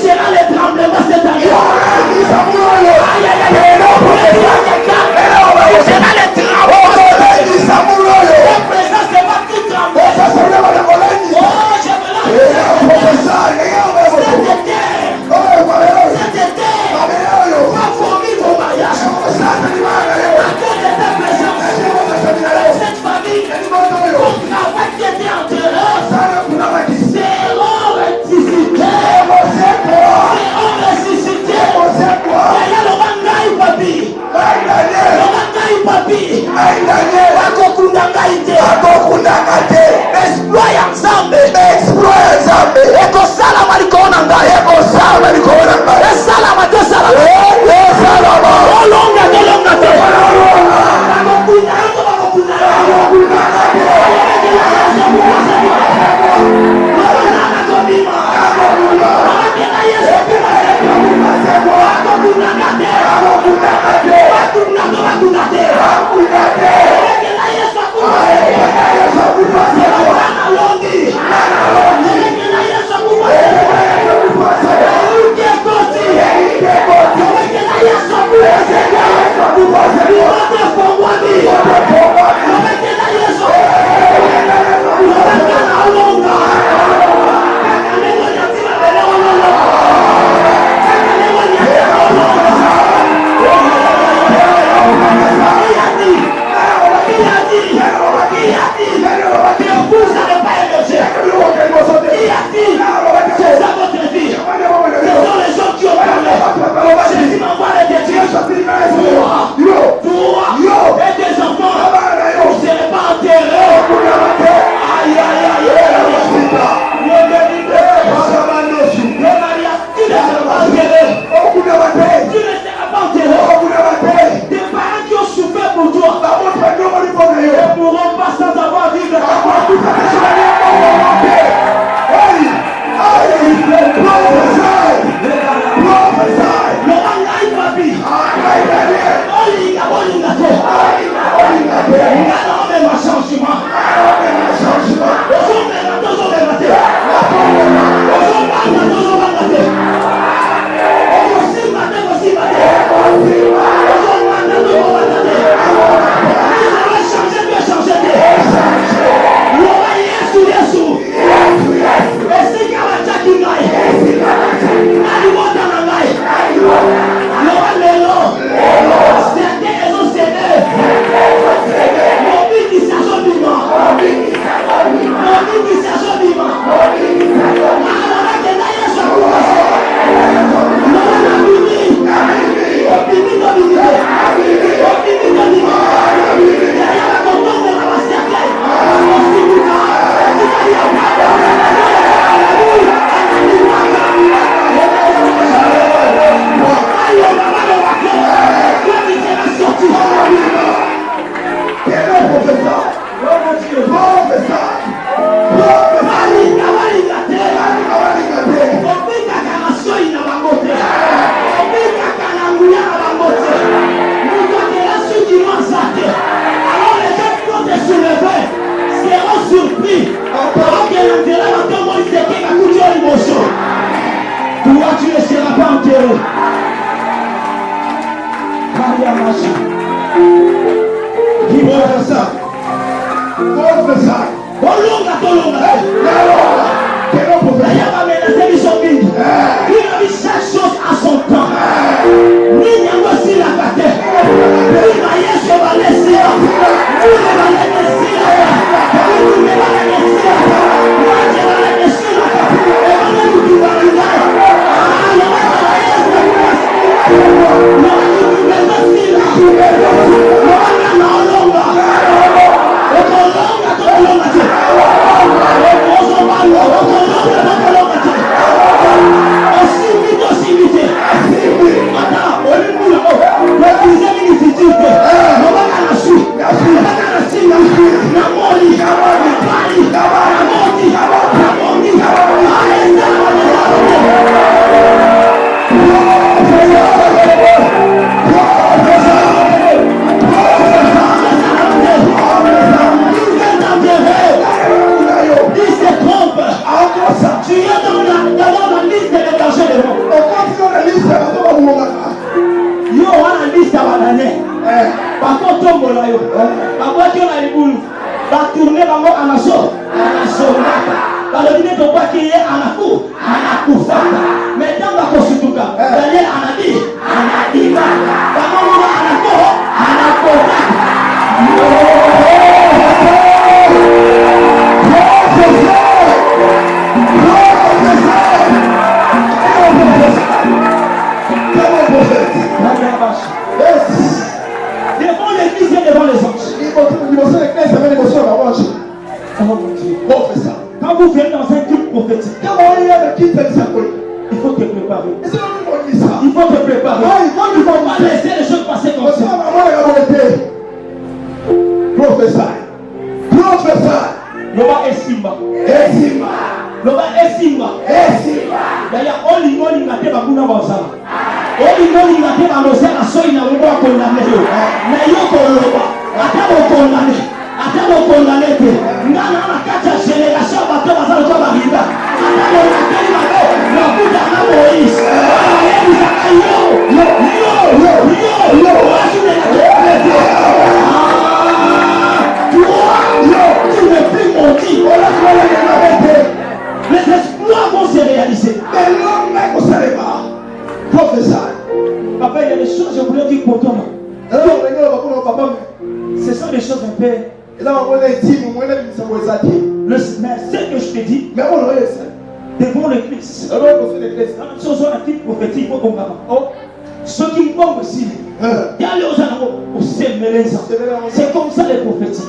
C'est comme ça les prophéties.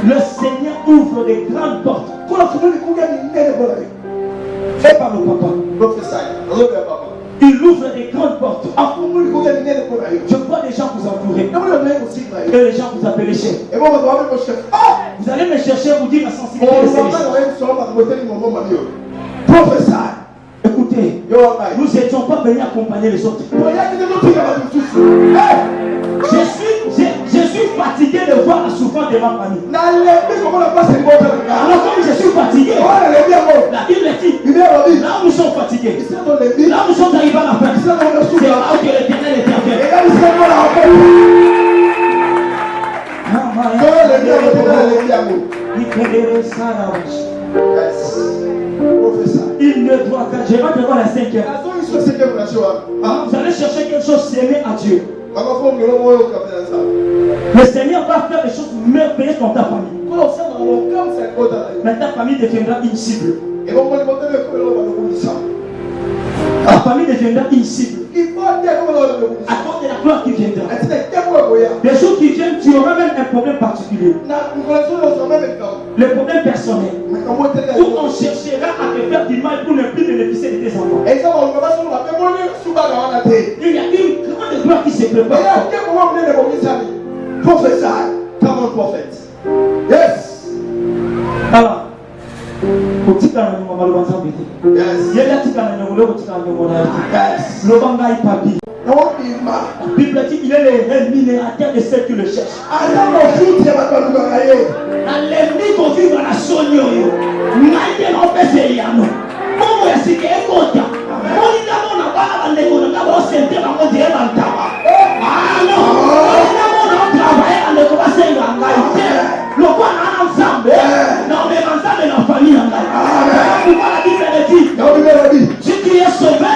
Le Seigneur ouvre des grandes portes. Fait par le papa. Il ouvre des grandes portes. Je vois des gens vous entourer. Et les gens vous appellent chef. Vous allez me chercher, vous dire la sensibilité de ces gens. Professeur. Écoutez, nous n'étions pas venus accompagner les autres. Je suis fatigué de voir la souffrance de ma famille. Alors comme je suis fatigué, la Bible dit, là où nous sommes fatigués, là où nous sommes arrivés à la fin, c'est là où l'Éternel est intervenu. Il ne doit pas. Je vais devant la 5e. Vous allez chercher quelque chose s'aimer à Dieu. Le Seigneur va faire des choses merveilleuses dans ta famille. Mais ta famille deviendra une cible. Ta famille deviendra une cible. À cause de la gloire qui viendra. Les jours qui viennent, tu auras même un problème particulier. Le problème personnel. Où on cherchera à te faire du mal pour ne plus bénéficier de tes enfants. Il y a une grande gloire qui se prépare. Professeur, come on, prophet. Yes. Alors, yes. La Bible dit qu'il est le rémunérateur de ceux qui le cherchent. L'ennemi qu'on vit dans la sonne, si tu es sauvé,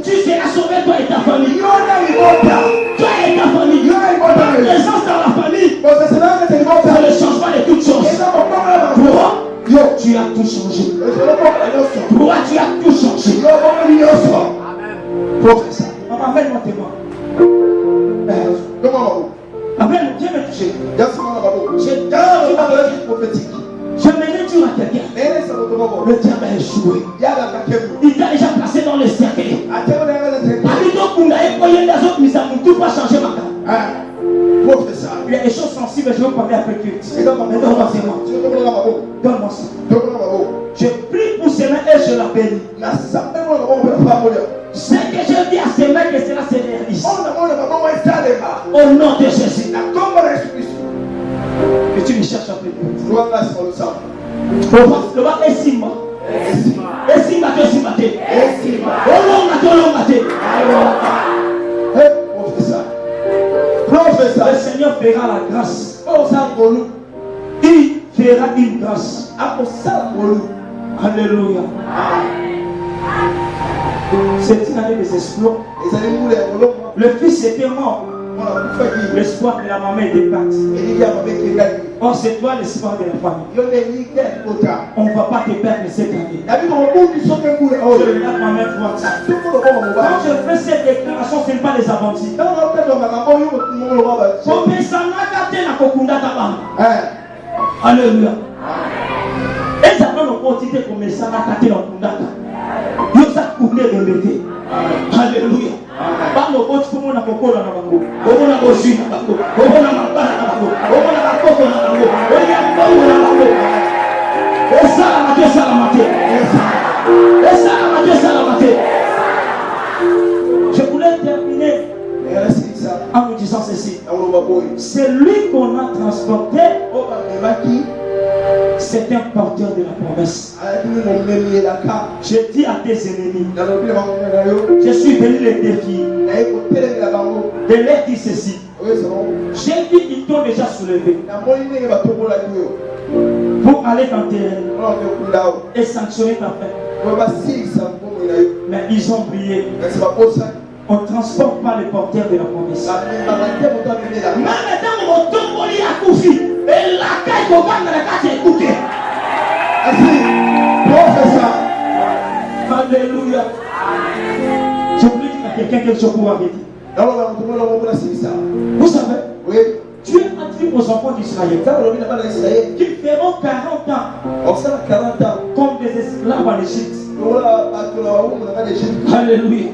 tu seras sauvé toi et ta famille. Toi et ta famille. La présence dans la famille, c'est le changement de toutes choses. Toi, tu as tout changé. Toi, tu as tout changé. Professeur, amène mon témoin. Amène, Dieu m'a touché. Je menais Dieu à quelqu'un. Le diable a échoué. Il t'a déjà placé dans le cercle. Il y a des choses sensibles, je veux parler un peu plus. Donne-moi ça. Je prie pour ces mains et je la bénis. Ce que je dis à ces mains, que cela se réalise. Au nom de Jésus. Et tu me cherches un peu plus. Le roi est Simba. Professeur. Le Seigneur fera la grâce. Il fera une grâce. Alléluia. C'est une année des exploits. Le fils était mort. L'espoir de la maman était parti. Or, c'est toi l'espoir de la famille. On ne va pas te perdre cette année. Je lève ma main droite. Quand je fais cette déclaration, ce n'est pas les aventis. Alléluia. Et ça donne l'opportunité pour me s'en attaquer dans le kundaka. Alléluia. Je voulais terminer en vous disant ceci. C'est lui qu'on a transporté. C'est un porteur de la promesse. Je dis à tes ennemis, je suis venu les défier, de leur dire ceci. J'ai dit qu'ils t'ont déjà soulevé pour aller dans tes rêves et sanctionner ta fête. Mais ils ont brillé. On ne transporte pas les porteurs de la promesse. Alléluia. Je voulais dire à quelqu'un quelque chose pour arrêter. Vous savez, Dieu a dit aux enfants d'Israël qu'ils feront 40 ans comme des esclaves en Égypte. Alléluia.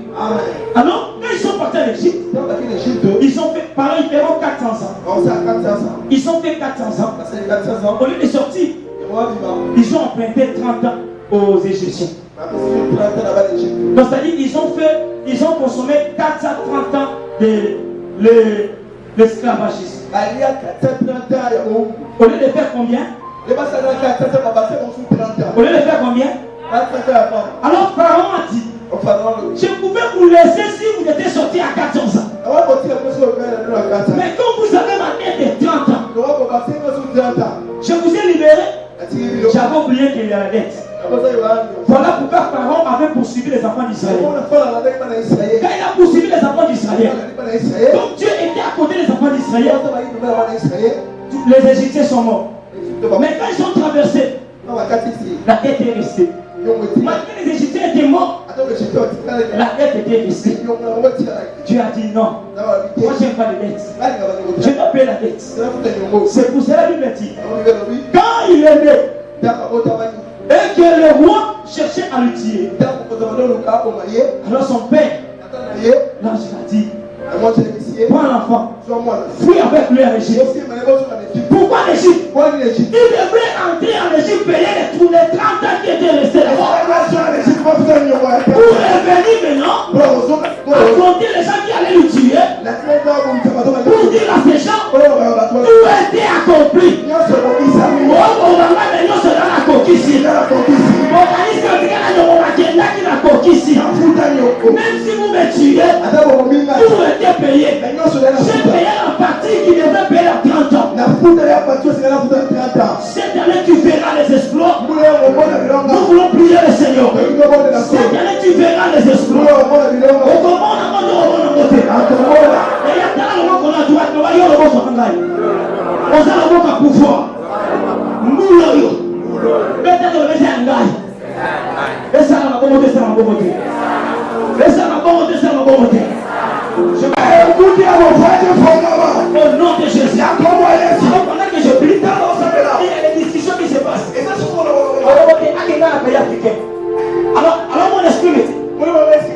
Alors, quand ils sont partis en Égypte, ils ont fait, pareil, ils feront 400 ans. Ils ont fait 400 ans. Au lieu de sortir, ils ont emprunté 30 ans. aux Égyptiens. Donc c'est-à-dire ils ont consommé 430 ans de l'esclavagisme. Au lieu de faire combien? Au lieu de faire combien? Alors Pharaon a dit, je pouvais vous laisser si vous étiez sortis à 14 ans. Mais quand vous avez ma dette de 30 ans, je vous ai libéré. J'avais oublié qu'il y a la dette. Voilà pourquoi Pharaon avait poursuivi les enfants d'Israël. Quand il a poursuivi les enfants d'Israël, donc Dieu était à côté des enfants d'Israël. Les Égyptiens sont morts. Mais quand ils sont traversés, la tête est restée. Malgré les Égyptiens étaient morts, la tête était restée. Dieu a dit non. Moi je n'aime pas les dettes. Je dois payer la dette. C'est pour cela qu'il m'a dit. Quand il est né, et que le roi cherchait à le tuer, alors son père, l'ange a dit, prends l'enfant, fuis avec lui en Égypte. Pourquoi l'Égypte? Il devrait entrer en Égypte, payer tous les 30 ans qui étaient restés là-bas. Pour revenir maintenant, affronter les gens qui allaient le tuer, pour dire à ces gens, tout était accompli. Même si vous me tuez, tout était payé. J'ai payé la partie qui devait payer à 30 ans. Cette année tu verras les exploits. Nous voulons prier le Seigneur. Cette année tu verras les exploits. Au nom de Jésus. Pendant que je prie, il y a des discussions qui se passent. Alors mon esprit me dit,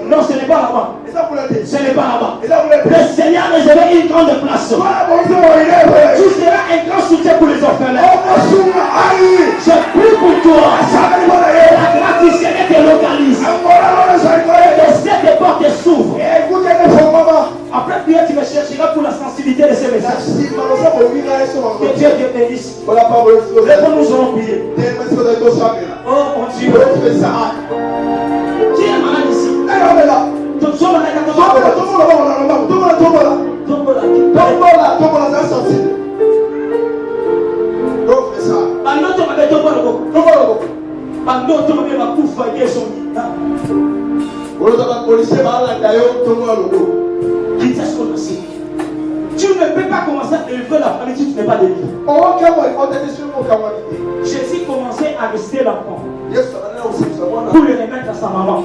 non, ce n'est pas là-bas. Ce n'est pas là-bas. Le Seigneur nous avait une grande place. Tu seras un grand soutien pour les orphelins. Je prie pour toi. La grâce du Seigneur te localise. Et cette porte s'ouvre. Après prière, tu me chercheras pour la sensibilité de ces messages. Que Dieu te bénisse. Nous allons prier. Oh mon Dieu. Qui est malade ici? Tu ne peux pas commencer à élever la famille si tu n'es pas délivré. Jésus commençait à rester l'enfant pour le remettre à sa maman.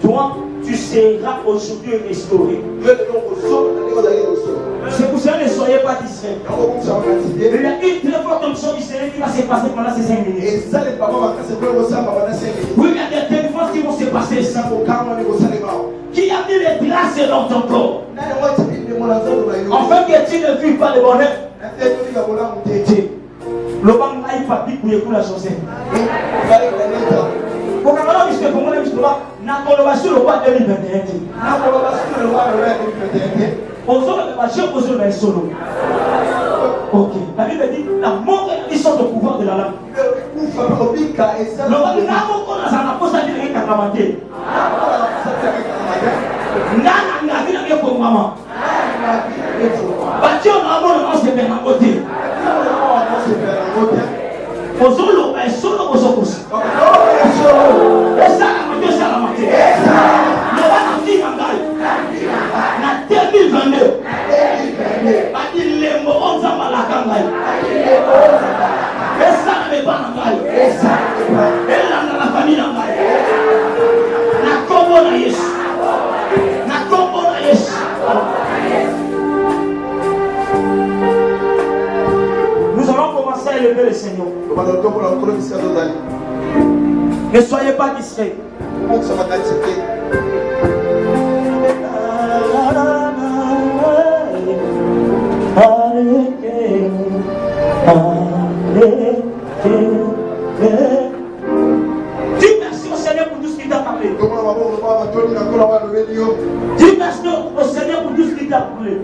Toi, tu seras aujourd'hui restauré. C'est pour cela ne soyez pas distraits. Il y a une très forte option du Seigneur qui va se passer pendant ces 5 minutes. Oui, il y a des délivrances qui vont se passer ici. Qui a mis les traces dans ton corps, afin que tu ne vives pas le bonheur. Le banc n'a pas pu couler pour la chaussée. Pour que nous puissions pour nous justement, n'a sur le roi 2021. On sort de marché, on sort de solo. Ok. La Bible dit la mort et la vie sont au pouvoir de la langue. Le roi de la mort, on a sa pose à dire qu'il y a un caramanté. Nana n'a vu la vie pour maman. Bâti on a mort, on s'est bien à côté. On sort le solo, on sort aussi. Et ça, la moitié. Le roi n'a dit na 2022. Bâti les mots, on s'en va la campagne. Et ça, ne met pas la campagne. Et là, dans la famille, la campagne. Na combo na Yesu. Na combo na Yesu. Nous allons commencer à élever le Seigneur. Ne soyez pas distraits. Dis merci au Seigneur pour tout ce qu'il t'a pris.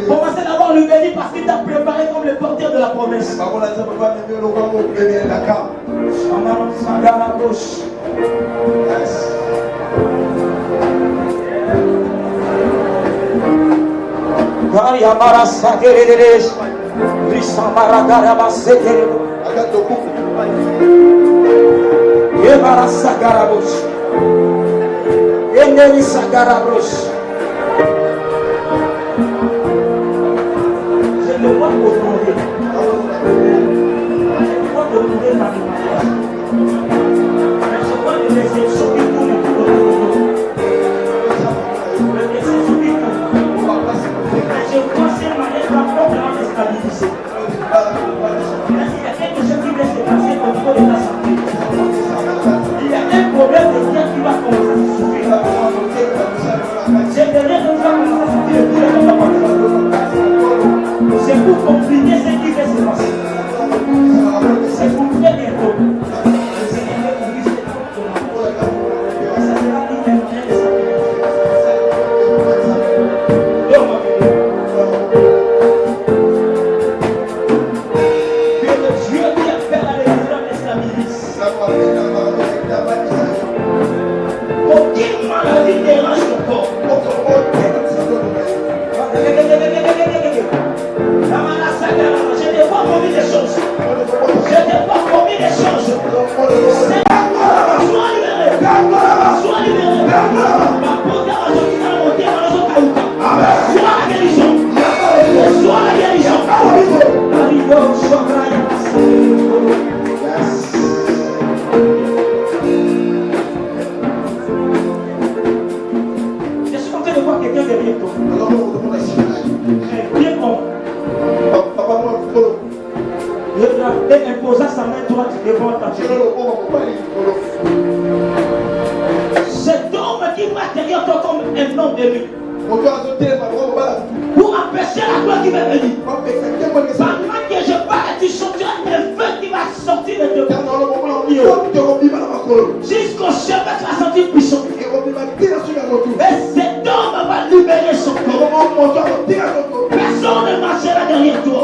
Commencez d'abord à le bénir parce qu'il t'a préparé comme le porteur de la promesse. Je ne vois c'est pour compliquer ce qui va se passer. C'est pour très bientôt. Imposa sa main droite devant ta tête. Cet homme qui matériel comme un homme de lui. Pour empêcher la gloire qui va venir. Pendant que je parle, tu sortiras un feu qui va sortir de tes mains. Jusqu'au chemin, tu vas sentir puissant. Et cet homme va libérer son corps. Personne ne marchera derrière toi.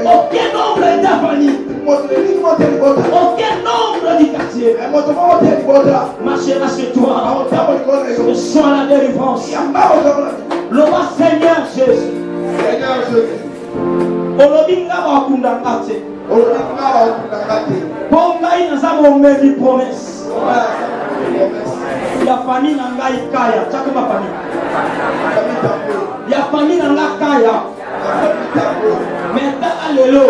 Aucun nombre de ta famille. Aucun nombre du quartier marchera sur toi. Sois la délivrance. Le roi Seigneur Jésus. Olobinga wakunda ngate. Pongai nazamo medi promesse. Ya famille nangai kaya. Chakuma famille. Ya famille nangai kaya. Maintenant allélo.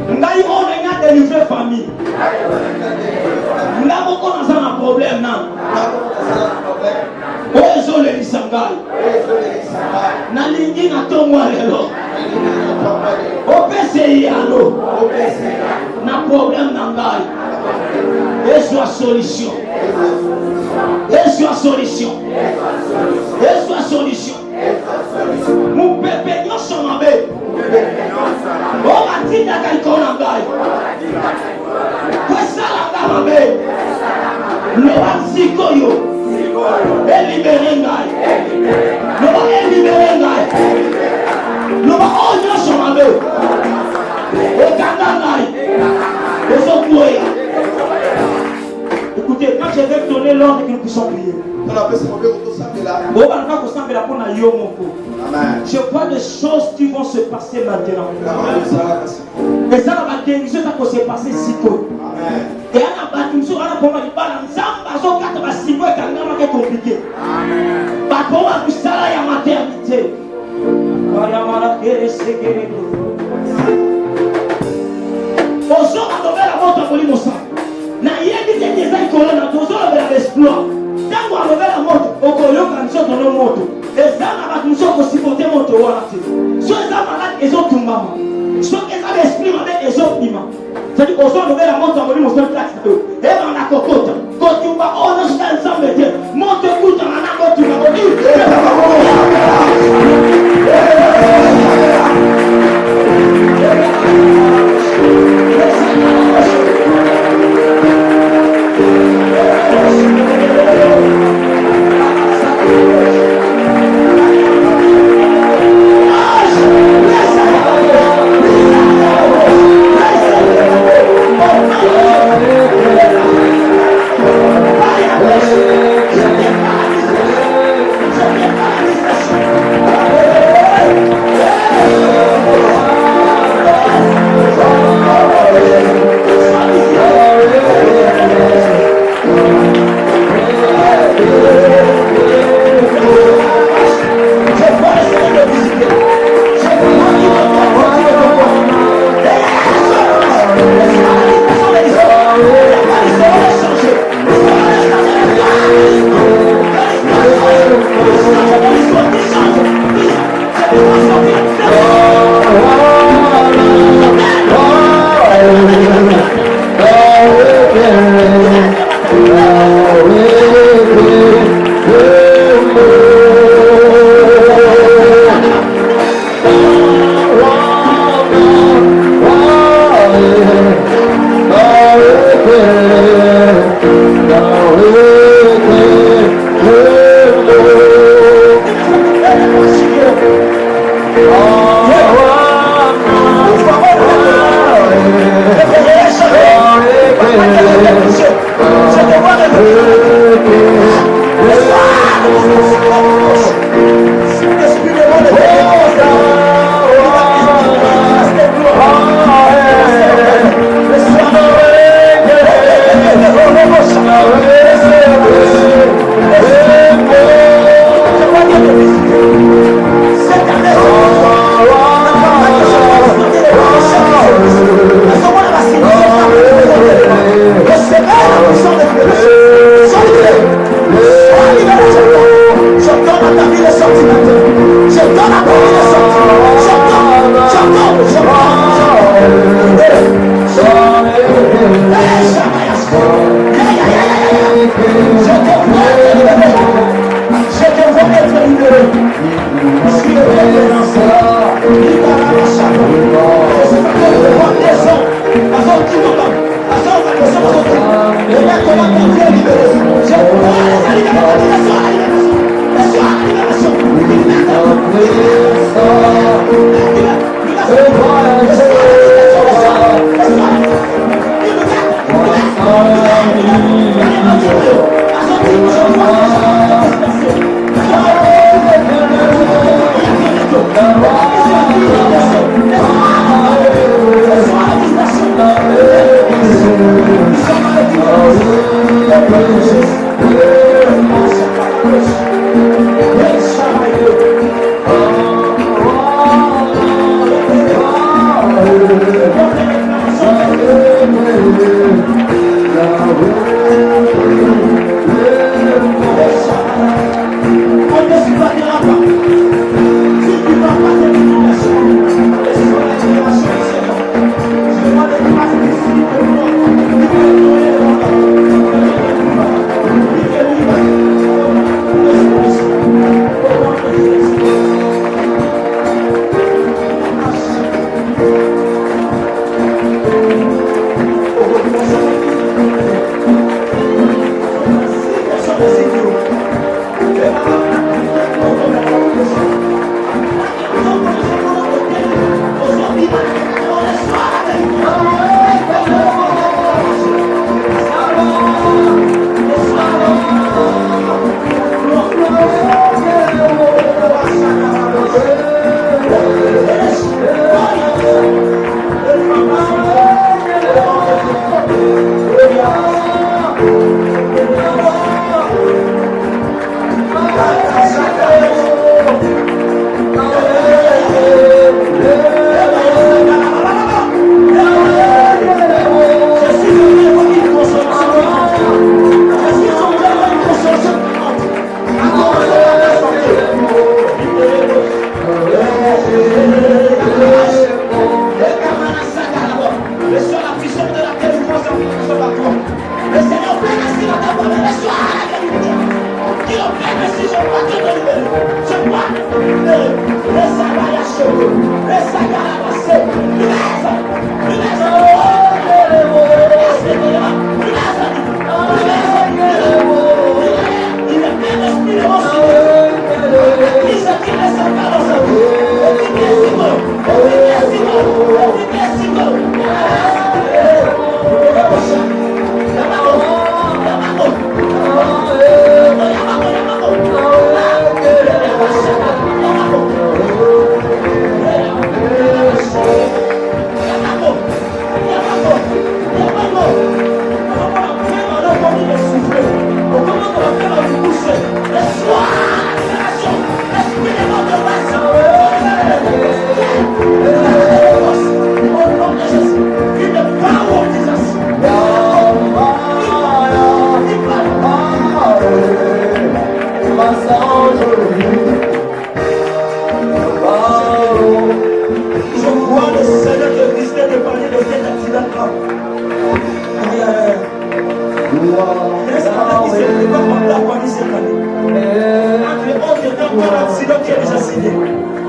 Ngai on a délivré famille. Nga boko naza na problème nan. Ozo le lisangai. Na lingi na tongwa lelo. Opese yalo. Na problème nangai. Et soit solution. Et soit solution. Et soit solution. Mon pépé nyo sonabe. Oh matinda kaikona ngai. Kwesa la ngamabe. Le wansiko yo. Elibere ngai. Le wa elibere ngai. Le wa onyo sonabe. Ekanga ngai. Ezokuya. Écoutez, quand je vais donner l'ordre que nous puissions prier. Je vois des choses qui vont se passer maintenant. Et ça va guérison qui va se passer si tôt. Et à la base, nous allons pouvoir dire c'est compliqué. Par contre, tout ça là, il y a maternité. Bonjour, on va la moto pour l'immobilier. Na yedi des corona tozo la exploit. Tant on va la moto, au koyo kan so dans moto. Et ça na ba nous so supporter moto wala ti. So ça malade et so tumbama. So que ça l'esprit malade et so pima. C'est dit qu'on so la moto en volume sur place. Et on a cocotte. Quand tu vas on se ensemble de moto tout en ana moto tu vas dire.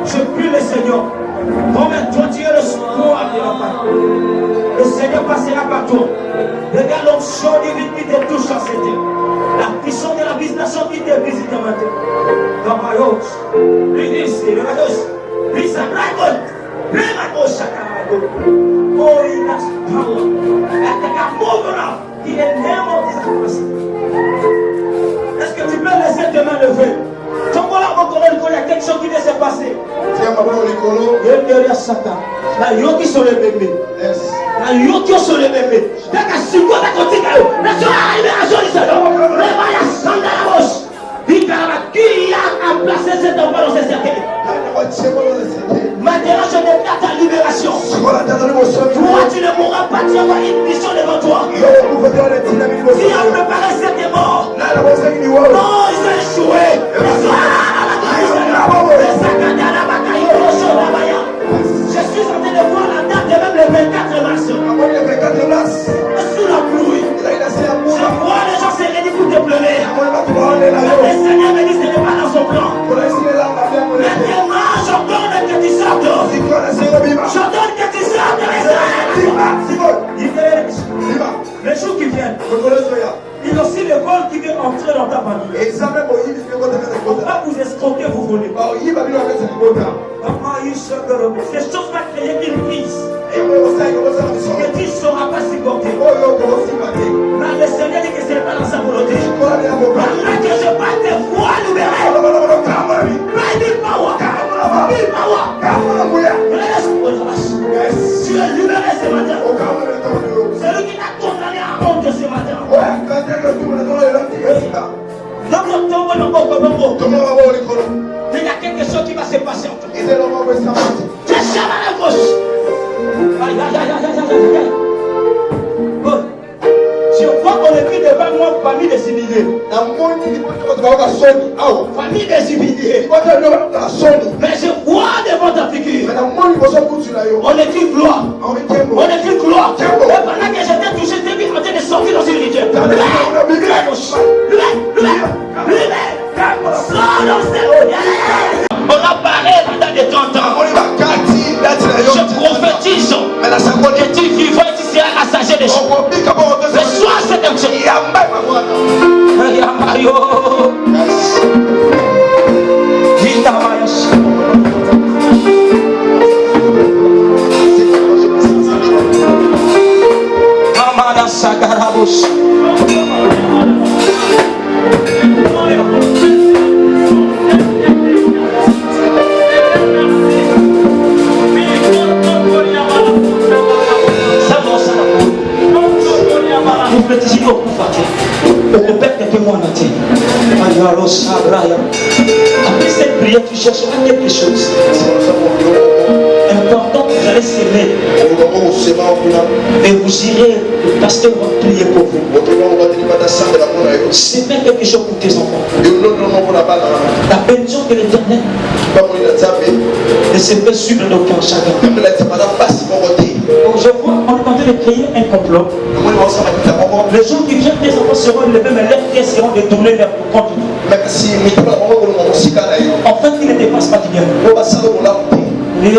Je prie le Seigneur. Promets-toi, tu es le secours de la part. Le Seigneur passera par toi. Regarde l'onction divine qui te touche à cette terre. La puissance de la visitation qui te visite maintenant. Dans ma roche. L'Église, le Rados. Lisa Dragon. Prima Shakarago. Oh, he has power. And they can move now. In the name of Jesus. Est-ce que tu peux laisser tes mains levées? Il y a quelque chose qui vient se passer. Il y a Satan. La yoki sur le bébé. La yoki sur le bébé. Dès que si vous continuez, la libération du Seigneur. Réveille la sang de la bouche. Il a placé cet enfant dans ses cercueils. Maintenant, je déclare ta libération. Toi, tu ne mourras pas, tu auras une mission devant toi. Qui a préparé cette mort? Non, ils ont échoué. Je suis en train de voir la date de même le 24 mars. Sous la pluie. Je vois les gens se réunir pour te pleurer. Le Seigneur me dit ce n'est pas dans son plan. Maintenant, j'ordonne que tu sortes. J'ordonne que tu sortes. Le jour qui Il y a aussi le vol qui veut entrer dans ta famille. On va vous escroquer, vous voulez. Ces choses vont créer une crise que tu ne sauras pas supporter. Là, le Seigneur dit que ce n'est pas dans sa volonté. Là, que je bats tes voix libérées. Tu es libéré ce matin. C'est lui qui t'a condamné à honte ce matin. Il y a quelque chose qui va se passer en toi. Tu es à la gauche. Aïe, aïe, aïe, aïe, aïe, aïe, aïe. Bon. Je vois qu'on écrit devant moi famille des civilisés. Famille des civilisés. Mais je vois devant ta figure. On écrit gloire. On écrit gloire. Et pendant que j'étais touché, j'étais en train de sortir dans une rivière. On a parlé pendant des 30 ans. Je prophétise que tu vivras et tu seras assager des choses. Mais sois cet objet. Amada Sagarabos. Après cette prière, tu chercheras quelque chose important, vous allez s'aimer et vous irez, le pasteur va prier pour vous. C'est même quelque chose pour tes enfants. La bénédiction de l'Éternel ne se fait suivre d'aucun chagrin. Je vois, on est en train de créer un complot. Les gens qui viennent des enfants seront élevés, mais leurs pieds seront détournés vers le continent. En fait, ils ne dépassent pas du bien. Je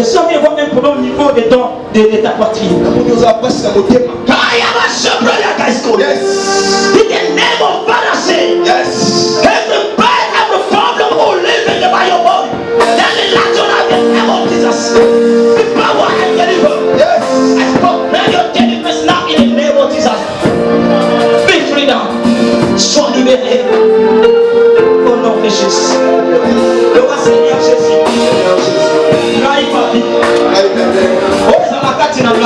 suis en train de voir un problème au niveau de ta poitrine. Sois libéré au nom de Jésus. Le roi Seigneur Jésus. Naï papi. Oh, ça m'a cassé dans la